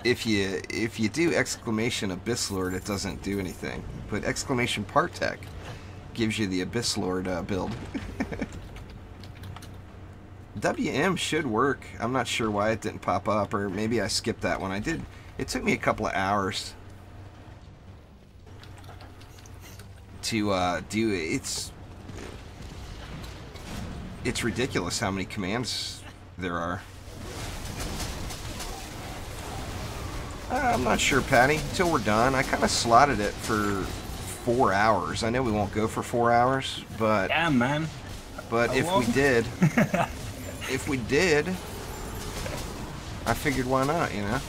if you do exclamation Abyss Lord, it doesn't do anything. But exclamation Partek gives you the Abyss Lord build. WM should work. I'm not sure why it didn't pop up, or maybe I skipped that one. I did. It took me a couple of hours to do it. It's ridiculous how many commands there are. I'm not sure, Patty. Until we're done, I kind of slotted it for 4 hours. I know we won't go for 4 hours, but yeah, man. But if we did, I figured why not, you know.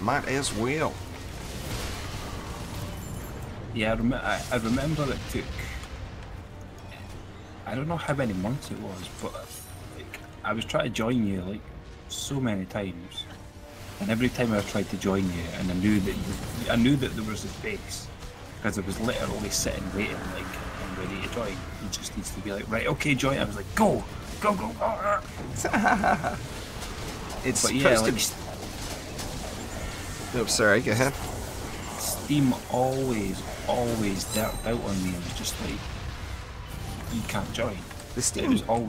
Might as well. Yeah, I remember it took, I don't know how many months it was, but like, I was trying to join you like so many times, and every time I tried to join you, and I knew that there was a space, because I was literally sitting waiting, like, I'm ready to join. It just needs to be like, right, okay, join. I was like, go. It's but supposed yeah, to like, be. Oh, sorry. Go ahead. Steam always derped out on me. It was just like, you can't join. The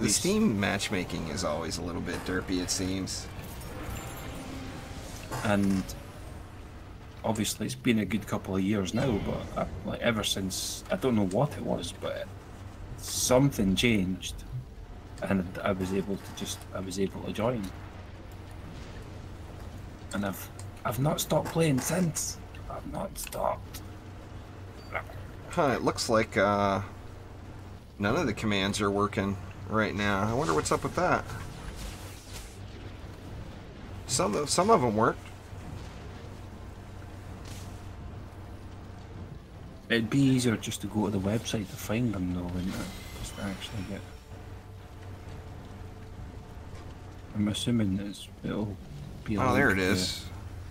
Steam matchmaking is always a little bit derpy, it seems. And obviously it's been a good couple of years now, but like ever since, I don't know what it was, but something changed, and I was able to join. And I've not stopped playing since. I've not stopped. Huh, it looks like none of the commands are working right now. I wonder what's up with that. Some of them worked. It'd be easier just to go to the website to find them, though, wouldn't it? Just to actually get. I'm assuming it'll be. Oh, there it is.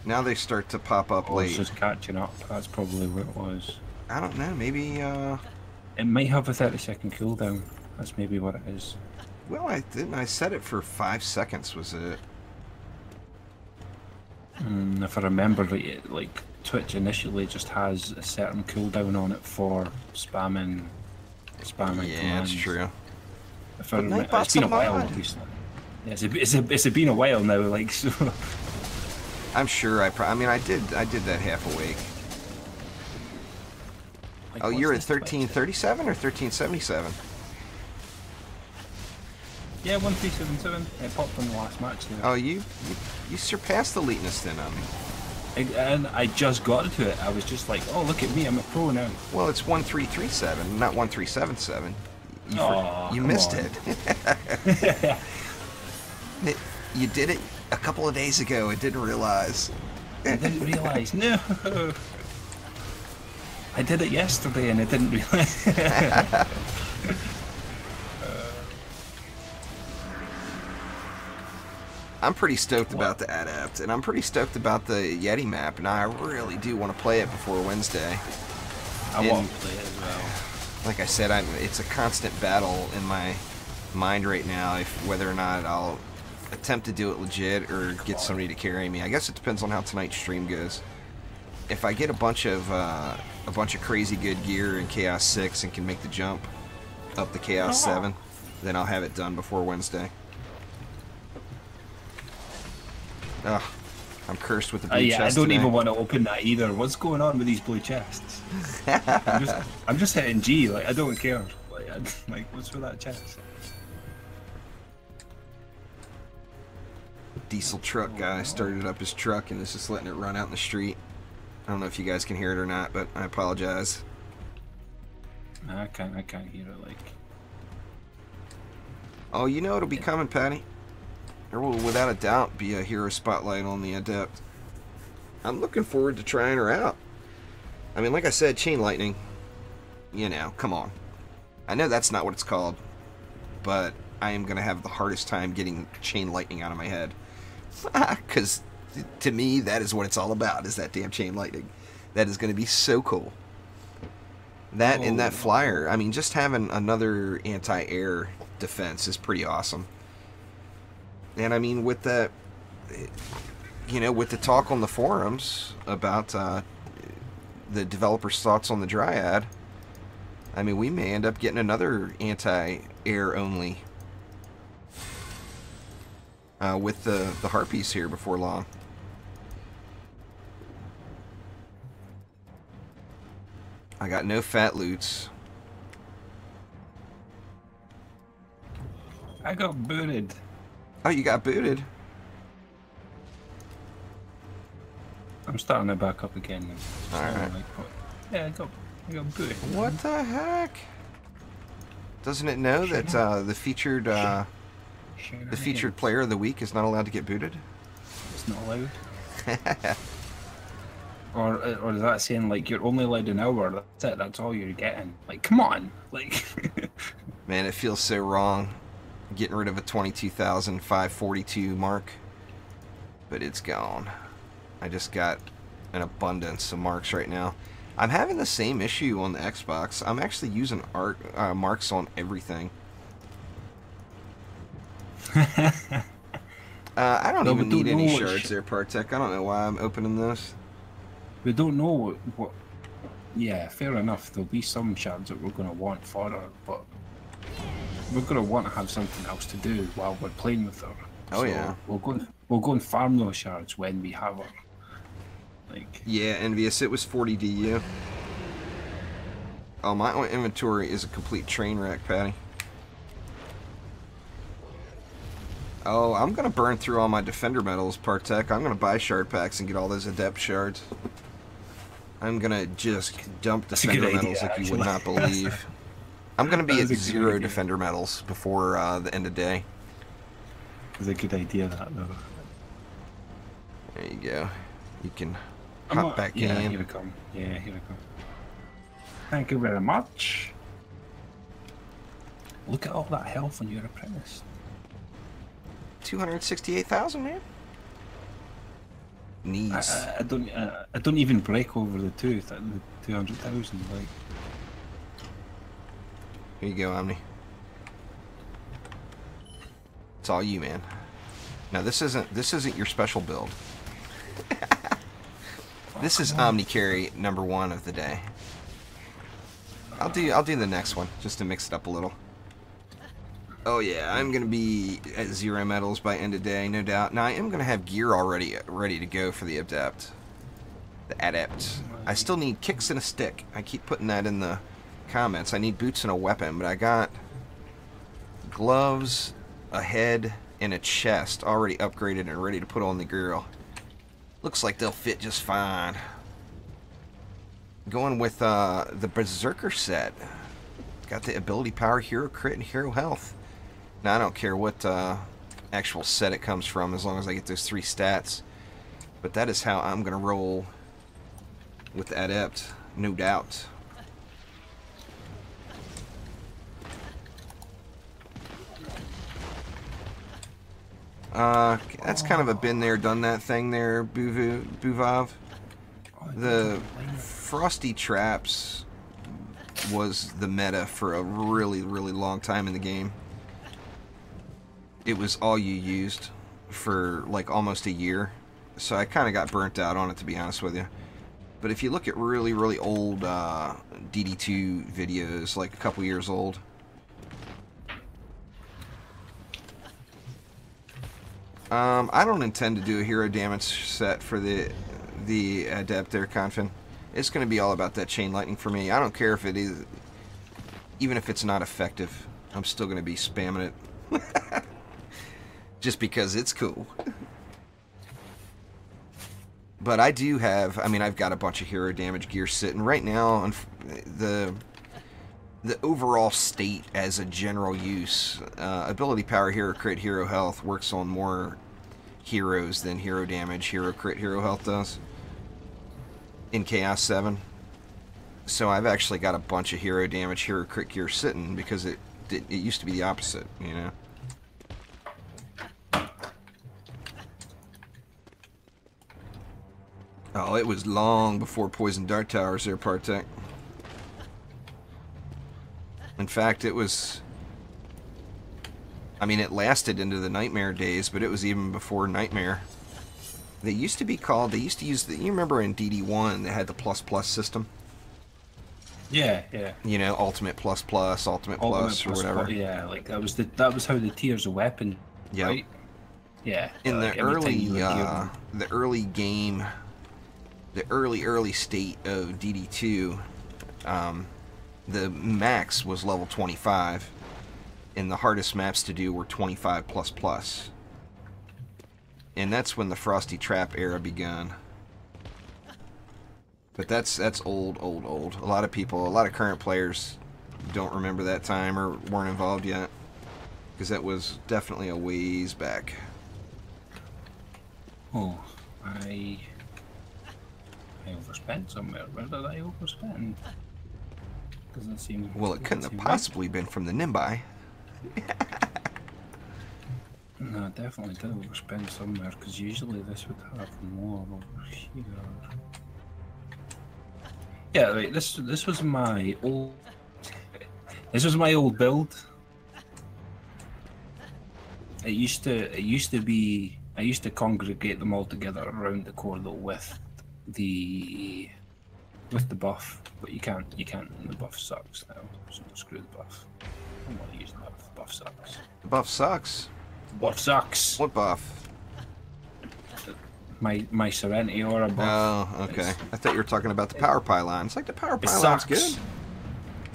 Now they start to pop up late. It's just catching up. That's probably what it was. I don't know. Maybe. It might have a 30-second cooldown. That's maybe what it is. Well, I didn't. I set it for 5 seconds. Was it? If I remember right, like Twitch initially just has a certain cooldown on it for spamming Yeah, commands. that's true. If I remember, it's been a while, obviously. Yeah, it's been a while now. Like so. I'm sure. I mean, I did that half awake. Like, Oh, you're at 1337 or 1377? Yeah, 1377. It popped in the last match there. Oh, you surpassed eliteness then on me. And I just got to it. I was just like, oh, look at me, I'm a pro now. Well, it's 1337, not 1377. You come missed on. it. You did it a couple of days ago and didn't realize. I didn't realize. No. I did it yesterday and I didn't realize. I'm pretty stoked about the Adept, and I'm pretty stoked about the Yeti map, and I really do want to play it before Wednesday. I want to play it as well. Like I said, it's a constant battle in my mind right now, whether or not I'll attempt to do it legit or get somebody to carry me. I guess it depends on how tonight's stream goes. If I get a bunch of crazy good gear in Chaos 6 and can make the jump up to Chaos 7, then I'll have it done before Wednesday. Ugh, I'm cursed with the blue chest. I don't today. even want to open that either. What's going on with these blue chests? I'm just hitting G. Like I don't care. Like what's with that chest? Diesel truck guy started up his truck and is just letting it run out in the street. I don't know if you guys can hear it or not, but I apologize. I can't hear it. Like. Oh, you know it'll be coming, Patty. There will, without a doubt, be a hero spotlight on the Adept. I'm looking forward to trying her out. I mean, like I said, Chain Lightning. You know, come on. I know that's not what it's called, but I am going to have the hardest time getting Chain Lightning out of my head. Because, to me, that is what it's all about, is that damn Chain Lightning. That is going to be so cool. That and that flyer. I mean, just having another anti-air defense is pretty awesome. And I mean, with the, you know, with the talk on the forums about the developers' thoughts on the Dryad, I mean, we may end up getting another anti-air only with the Harpies here before long. I got no fat loots. I got booted. Oh, you got booted? I'm starting to back up again. Alright. Yeah, I got booted. What the heck? Doesn't it know that the featured player of the week is not allowed to get booted? It's not allowed. Or is that saying like you're only allowed an hour? That's it. That's all you're getting. Like, come on. Like. Man, it feels so wrong. Getting rid of a 22,542 mark, but it's gone. I just got an abundance of marks right now. I'm having the same issue on the Xbox. I'm actually using marks on everything. I don't even need any shards there, Partech. I don't know why I'm opening this. We don't know what. Yeah, fair enough. There'll be some shards that we're going to want for her, but we're going to want to have something else to do while we're playing with her. Oh, so yeah. We'll go and farm those shards when we have her. Like. Yeah, Envious. It was 40 DU. Oh, my inventory is a complete train wreck, Patty. Oh, I'm going to burn through all my Defender medals, Partech. I'm going to buy shard packs and get all those Adept shards. I'm gonna just dump That's a defender good idea, medals like you would actually. not believe. I'm gonna be That at is a good 0 idea. defender medals before the end of the day. It's a good idea, that though. There you go. You can hop back yeah, in. Here we come. Yeah, here we go. Thank you very much. Look at all that health on your apprentice. 268,000, man. Knees. I don't even break over the 200,000. Like, Here you go, Omni. It's all you, man. Now this isn't your special build. This is Omni carry #1 of the day. I'll do the next one just to mix it up a little. Oh yeah, I'm gonna be at 0 medals by end of day, no doubt. Now I am gonna have gear already ready to go for the adept. The adept. I still need kicks and a stick. I keep putting that in the comments. I need boots and a weapon, but I got gloves, a head, and a chest already upgraded and ready to put on the grill. Looks like they'll fit just fine. Going with the Berserker set. Got the ability power, hero crit, and hero health. Now I don't care what actual set it comes from as long as I get those 3 stats. But that is how I'm gonna roll with the adept, no doubt. That's kind of a been there, done that thing there, Buvav. The Frosty Traps was the meta for a really, really long time in the game. It was all you used for like almost a year. So I kind of got burnt out on it, to be honest with you. But if you look at really, really old DD2 videos, like a couple years old, I don't intend to do a hero damage set for the adept there, Confin. It's going to be all about that chain lightning for me. I don't care if it is, even if it's not effective, I'm still going to be spamming it. Just because it's cool. But I do have, I mean, I've got a bunch of hero damage gear sitting right now. The overall state as a general use, ability power, hero crit, hero health works on more heroes than hero damage, hero crit, hero health does in Chaos 7. So I've actually got a bunch of hero damage, hero crit gear sitting because it used to be the opposite, you know. Oh, it was long before Poison Dart Towers there, Partek. In fact, it was... I mean, it lasted into the Nightmare days, but it was even before Nightmare. They used to be called... They used to use the... You remember in DD1, they had the plus system? yeah, yeah. You know, Ultimate plus, Ultimate plus, or whatever. Yeah, like that was how the tiers of weapon. Yep. Right? Yeah. In the early game, the early state of DD2, the max was level 25, and the hardest maps to do were 25 plus. And that's when the Frosty Trap era begun. But that's old. A lot of people, a lot of current players don't remember that time or weren't involved yet, because that was definitely a ways back. Oh, I overspent somewhere. Where did I overspend? Doesn't seem... Well, it couldn't have possibly been from the Nimbai. No, I definitely did overspend somewhere, because usually this would have more over here. Yeah, right, this was my old... This was my old build. It used to be... I used to congregate them all together around the corridor with the buff, but you can't. The buff sucks now. So screw the buff. I don't want to use the buff. The buff sucks. The buff sucks. The buff sucks. What buff? My Serenity Aura buff. Oh, okay. I thought you were talking about the power pylon. It's like the power pylon's good.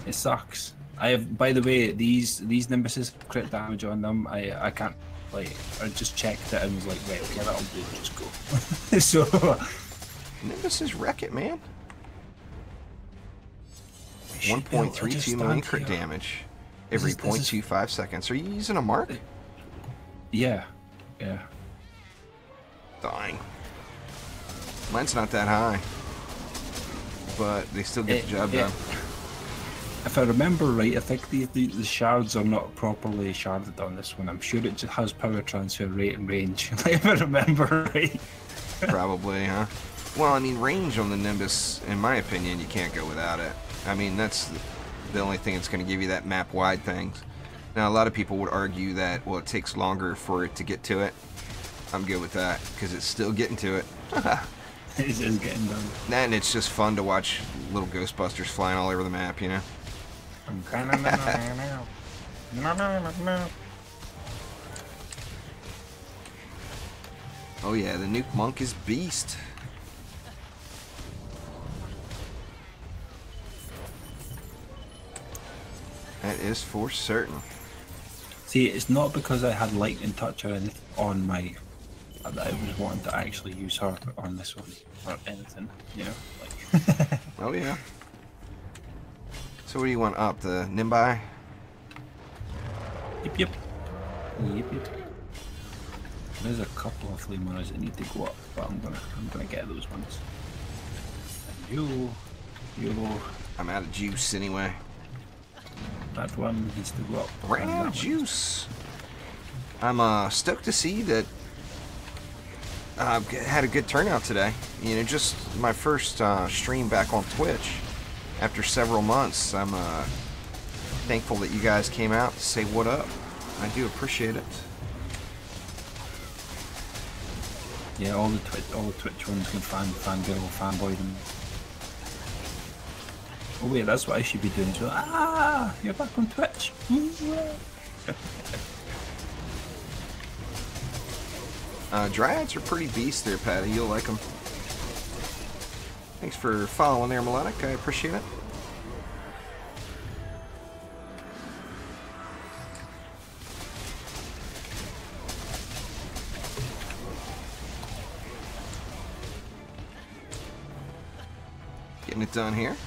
It sucks. I have, by the way, these Nimbuses crit damage on them. I can't. Like, I just checked it and was like, right, okay, that'll do, just go. So... Nimbus is wreck it, man. 1.32 million crit damage every 0.25 seconds. Are you using a mark? Yeah. Yeah. Dying. Mine's not that high, but they still get the job done. If I remember right, I think the shards are not properly sharded on this one. I'm sure it just has power transfer rate and range. If I remember right. Probably, huh? Well, I mean, range on the Nimbus, in my opinion, you can't go without it. I mean, that's the only thing that's going to give you that map-wide thing. Now, a lot of people would argue that, well, it takes longer for it to get to it. I'm good with that, because it's still getting to it. It is getting done. And it's just fun to watch little Ghostbusters flying all over the map, you know? Oh yeah, the Nuke Monk is beast. That is for certain. See, it's not because I had lightning touch or anything on my that I was wanting to actually use her on this one or anything, you know. Like. Oh yeah. So what do you want up? The Nimbai? Yep, yep. Yep, yep. There's a couple of flame runners that need to go up, but I'm gonna get those ones. And you. I'm out of juice anyway. That one needs to go up. Ran out of juice. I'm stoked to see that had a good turnout today. You know, just my first stream back on Twitch after several months. I'm thankful that you guys came out to say what up. I do appreciate it. Yeah, all the Twitch ones can fangirl, fanboy them. Oh wait, that's what I should be doing as well. Ah, you're back on Twitch. Dryads are pretty beast there, Patty. You'll like them. Thanks for following there, Melodic. I appreciate it. Getting it done here.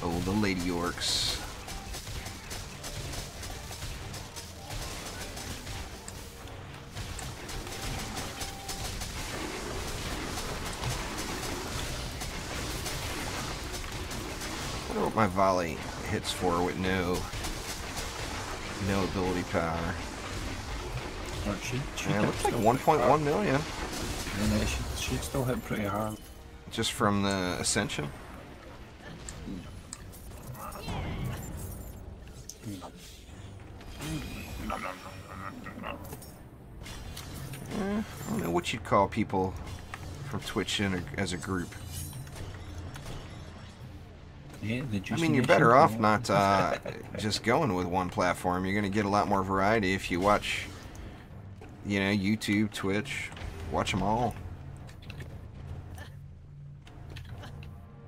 Oh, the Lady Orcs. I wonder what my volley hits for with no ability power. Yeah, it looks like 1.1 million. Yeah, she'd still hit pretty hard. Just from the Ascension? I don't know what you'd call people from Twitch as a group. Yeah, I mean, you're better off not just going with one platform. You're going to get a lot more variety if you watch, you know, YouTube, Twitch. Watch them all.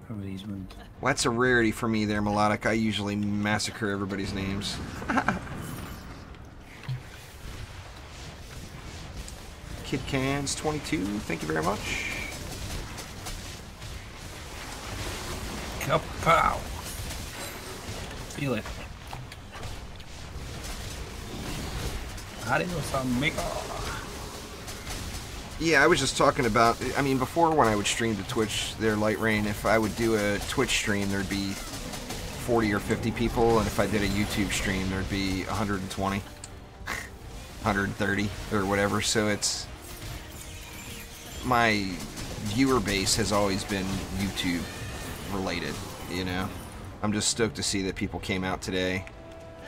How are these ones? Well, that's a rarity for me there, Melodic. I usually massacre everybody's names. Kid Cans 22, thank you very much. Kapow! Feel it. Adios, amigo. Yeah, I was just talking about, I mean, before when I would stream to Twitch there, Light Rain, if I would do a Twitch stream, there'd be 40 or 50 people, and if I did a YouTube stream, there'd be 120, 130, or whatever, so it's, my viewer base has always been YouTube related, you know. I'm just stoked to see that people came out today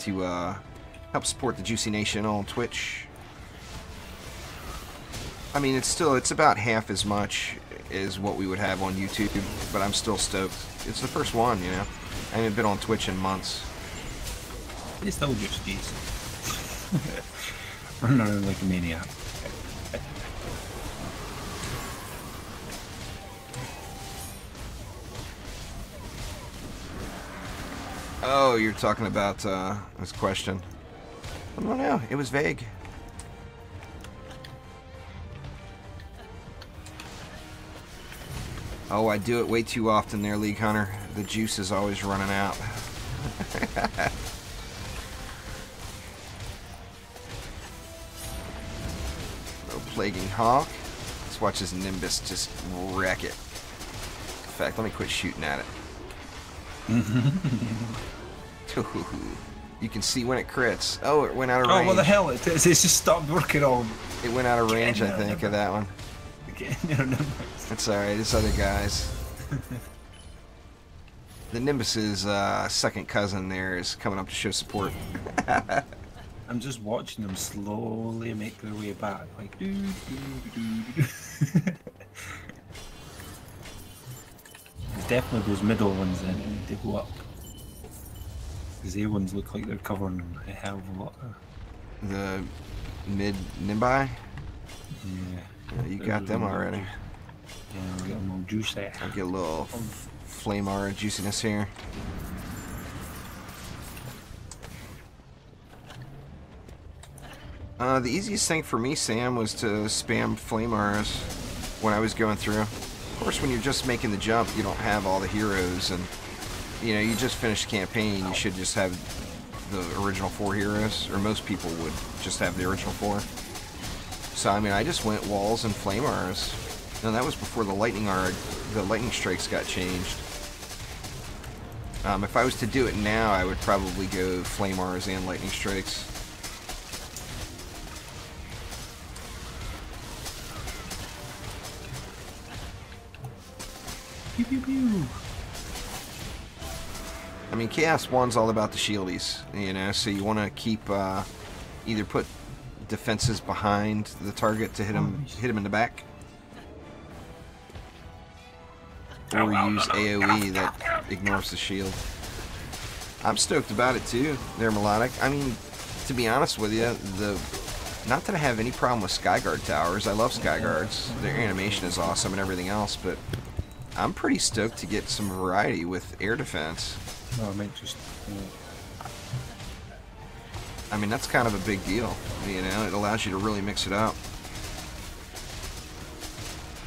to help support the Juicy Nation on Twitch. I mean, it's about half as much as what we would have on YouTube, but I'm still stoked. It's the first one, you know. I haven't been on Twitch in months. It's still just decent. I'm not like a maniac. Oh, you're talking about this question. I don't know. It was vague. Oh, I do it way too often there, League Hunter. The juice is always running out. Little Plaguing Hawk. Let's watch his Nimbus just wreck it. In fact, let me quit shooting at it. You can see when it crits. Oh, it went out of range. Oh, what the hell? It's just stopped working on. It went out of range, I think, of that one. That's alright, it's other guys. The Nimbus's second cousin there is coming up to show support. I'm just watching them slowly make their way back, like doo, doo, doo, doo. There's definitely those middle ones that need to go up. Because the ones look like they're covering a hell of a lot. The mid Nimbi? Yeah. You got them already. Yeah, we got a little juice there. I'll get a little flame aura juiciness here. The easiest thing for me, Sam, was to spam flame auras when I was going through. Of course, when you're just making the jump, you don't have all the heroes, and you know, you just finished the campaign, you should just have the original 4 heroes, or most people would just have the original 4. So, I mean, I just went walls and flame auras. No, that was before the lightning aura, the lightning strikes got changed. If I was to do it now, I would probably go flame auras and lightning strikes. Pew pew pew. I mean, Chaos 1's all about the shieldies, you know, so you want to keep, either put defenses behind the target to hit him in the back, or use AoE that ignores the shield. I'm stoked about it too, there, Melodic. I mean, to be honest with you, not that I have any problem with Skyguard towers. I love Skyguards. Their animation is awesome and everything else, but I'm pretty stoked to get some variety with air defense. No, I meant just. I mean, that's kind of a big deal, you know. It allows you to really mix it up.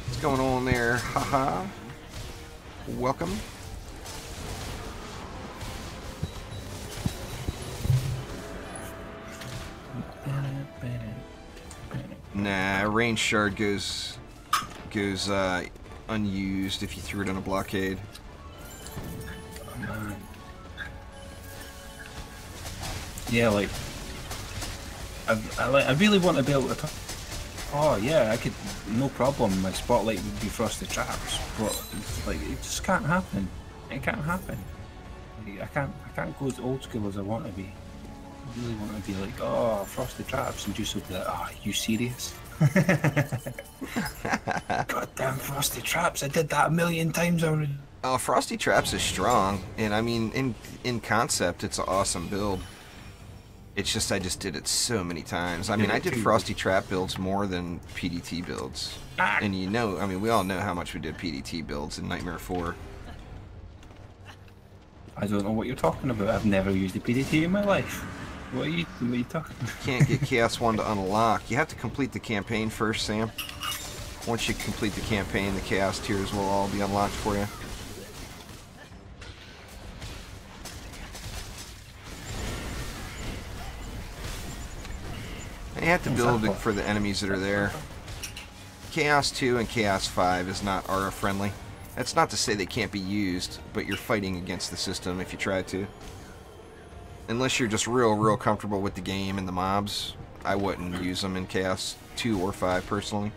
What's going on there? Haha. Welcome. Nah, range shard goes unused if you threw it on a blockade. Yeah, like I really want to be able to. Oh yeah, I could, no problem. My spotlight would be frosted traps, but it's like it just can't happen. It can't happen. Like, I can't go as old school as I want to be. I really want to be like, oh, frosted traps, and just be like, oh, are you serious? Goddamn frosted traps! I did that 1,000,000 times already. Oh, Frosty Traps is strong, and I mean, in concept, it's an awesome build. It's just I just did it so many times. I mean, I did Frosty Trap builds more than PDT builds, and you know, I mean, we all know how much we did PDT builds in Nightmare 4. I don't know what you're talking about. I've never used a PDT in my life. What are you talking about? You can't get Chaos 1 to unlock. You have to complete the campaign first, Sam. Once you complete the campaign, the Chaos tiers will all be unlocked for you. And you have to build it for the enemies that are there. Chaos 2 and Chaos 5 is not aura friendly. That's not to say they can't be used, but you're fighting against the system if you try to. Unless you're just real comfortable with the game and the mobs, I wouldn't use them in Chaos 2 or 5 personally.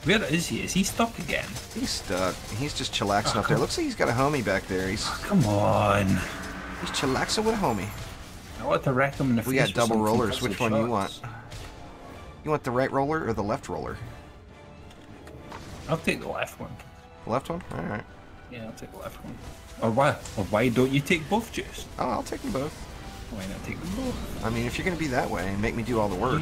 Where is he? Is he stuck again? He's stuck. He's just chillaxing up there. Looks like he's got a homie back there. He's come on. He's chillaxing with a homie. I want to wreck him in the face. We got double rollers. Which one do you shots. want? You want the right roller or the left roller? I'll take the left one. The left one? Alright. Yeah, I'll take the left one. Or why don't you take both, Juice? Oh, I'll take them both. Why not take them both? I mean, if you're going to be that way, make me do all the work.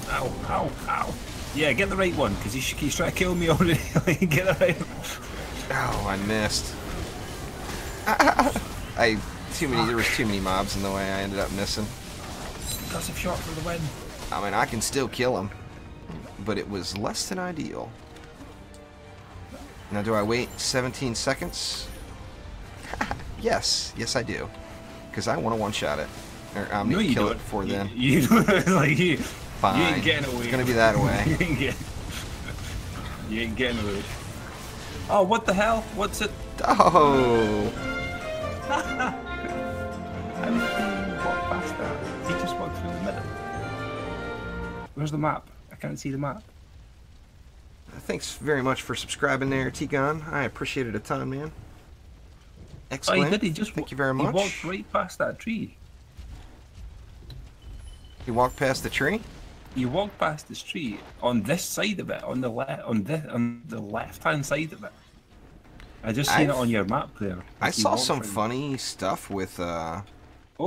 Ow, ow, ow. Yeah, get the right one, because he's trying to kill me already. Get the right one. Oh, I missed. There was too many mobs in the way. I ended up missing. Aggressive shot for the win. I mean, I can still kill him. but it was less than ideal. Now, do I wait 17 seconds? Yes, I do. Because I want to one-shot it. Or I'm going to kill it before then. Fine. You ain't getting away. It's going to be that way. You ain't getting away. Oh, what the hell? What's it? Oh! How did he walk past that? He just walked through the middle. Where's the map? I can't see the map. Thanks very much for subscribing there, T-Gun. I appreciate it a ton, man. Excellent. Oh, he did. He just Thank you very much. He walked right past that tree. He walked past the tree? You walked past this tree on this side of it, on the left-hand side of it. I just seen it on your map there. I saw some funny stuff with oh,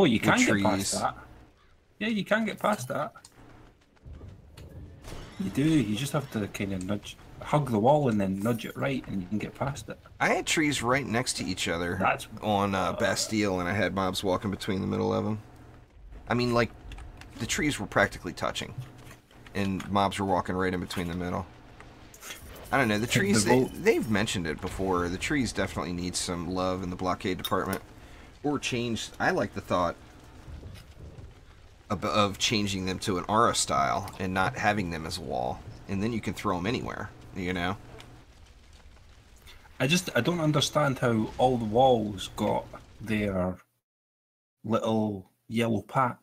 you can trees. get past that. Yeah, you can get past that. You do. You just have to kind of hug the wall and then nudge it right, and you can get past it. I had trees right next to each other on Bastille, and I had mobs walking between the middle of them. I mean, like, the trees were practically touching, and mobs were walking right in between the middle. I don't know, the trees, they've mentioned it before. The trees definitely need some love in the blockade department. Or changed. I like the thought of changing them to an aura style and not having them as a wall. And then you can throw them anywhere, you know? I don't understand how all the walls got their little yellow patch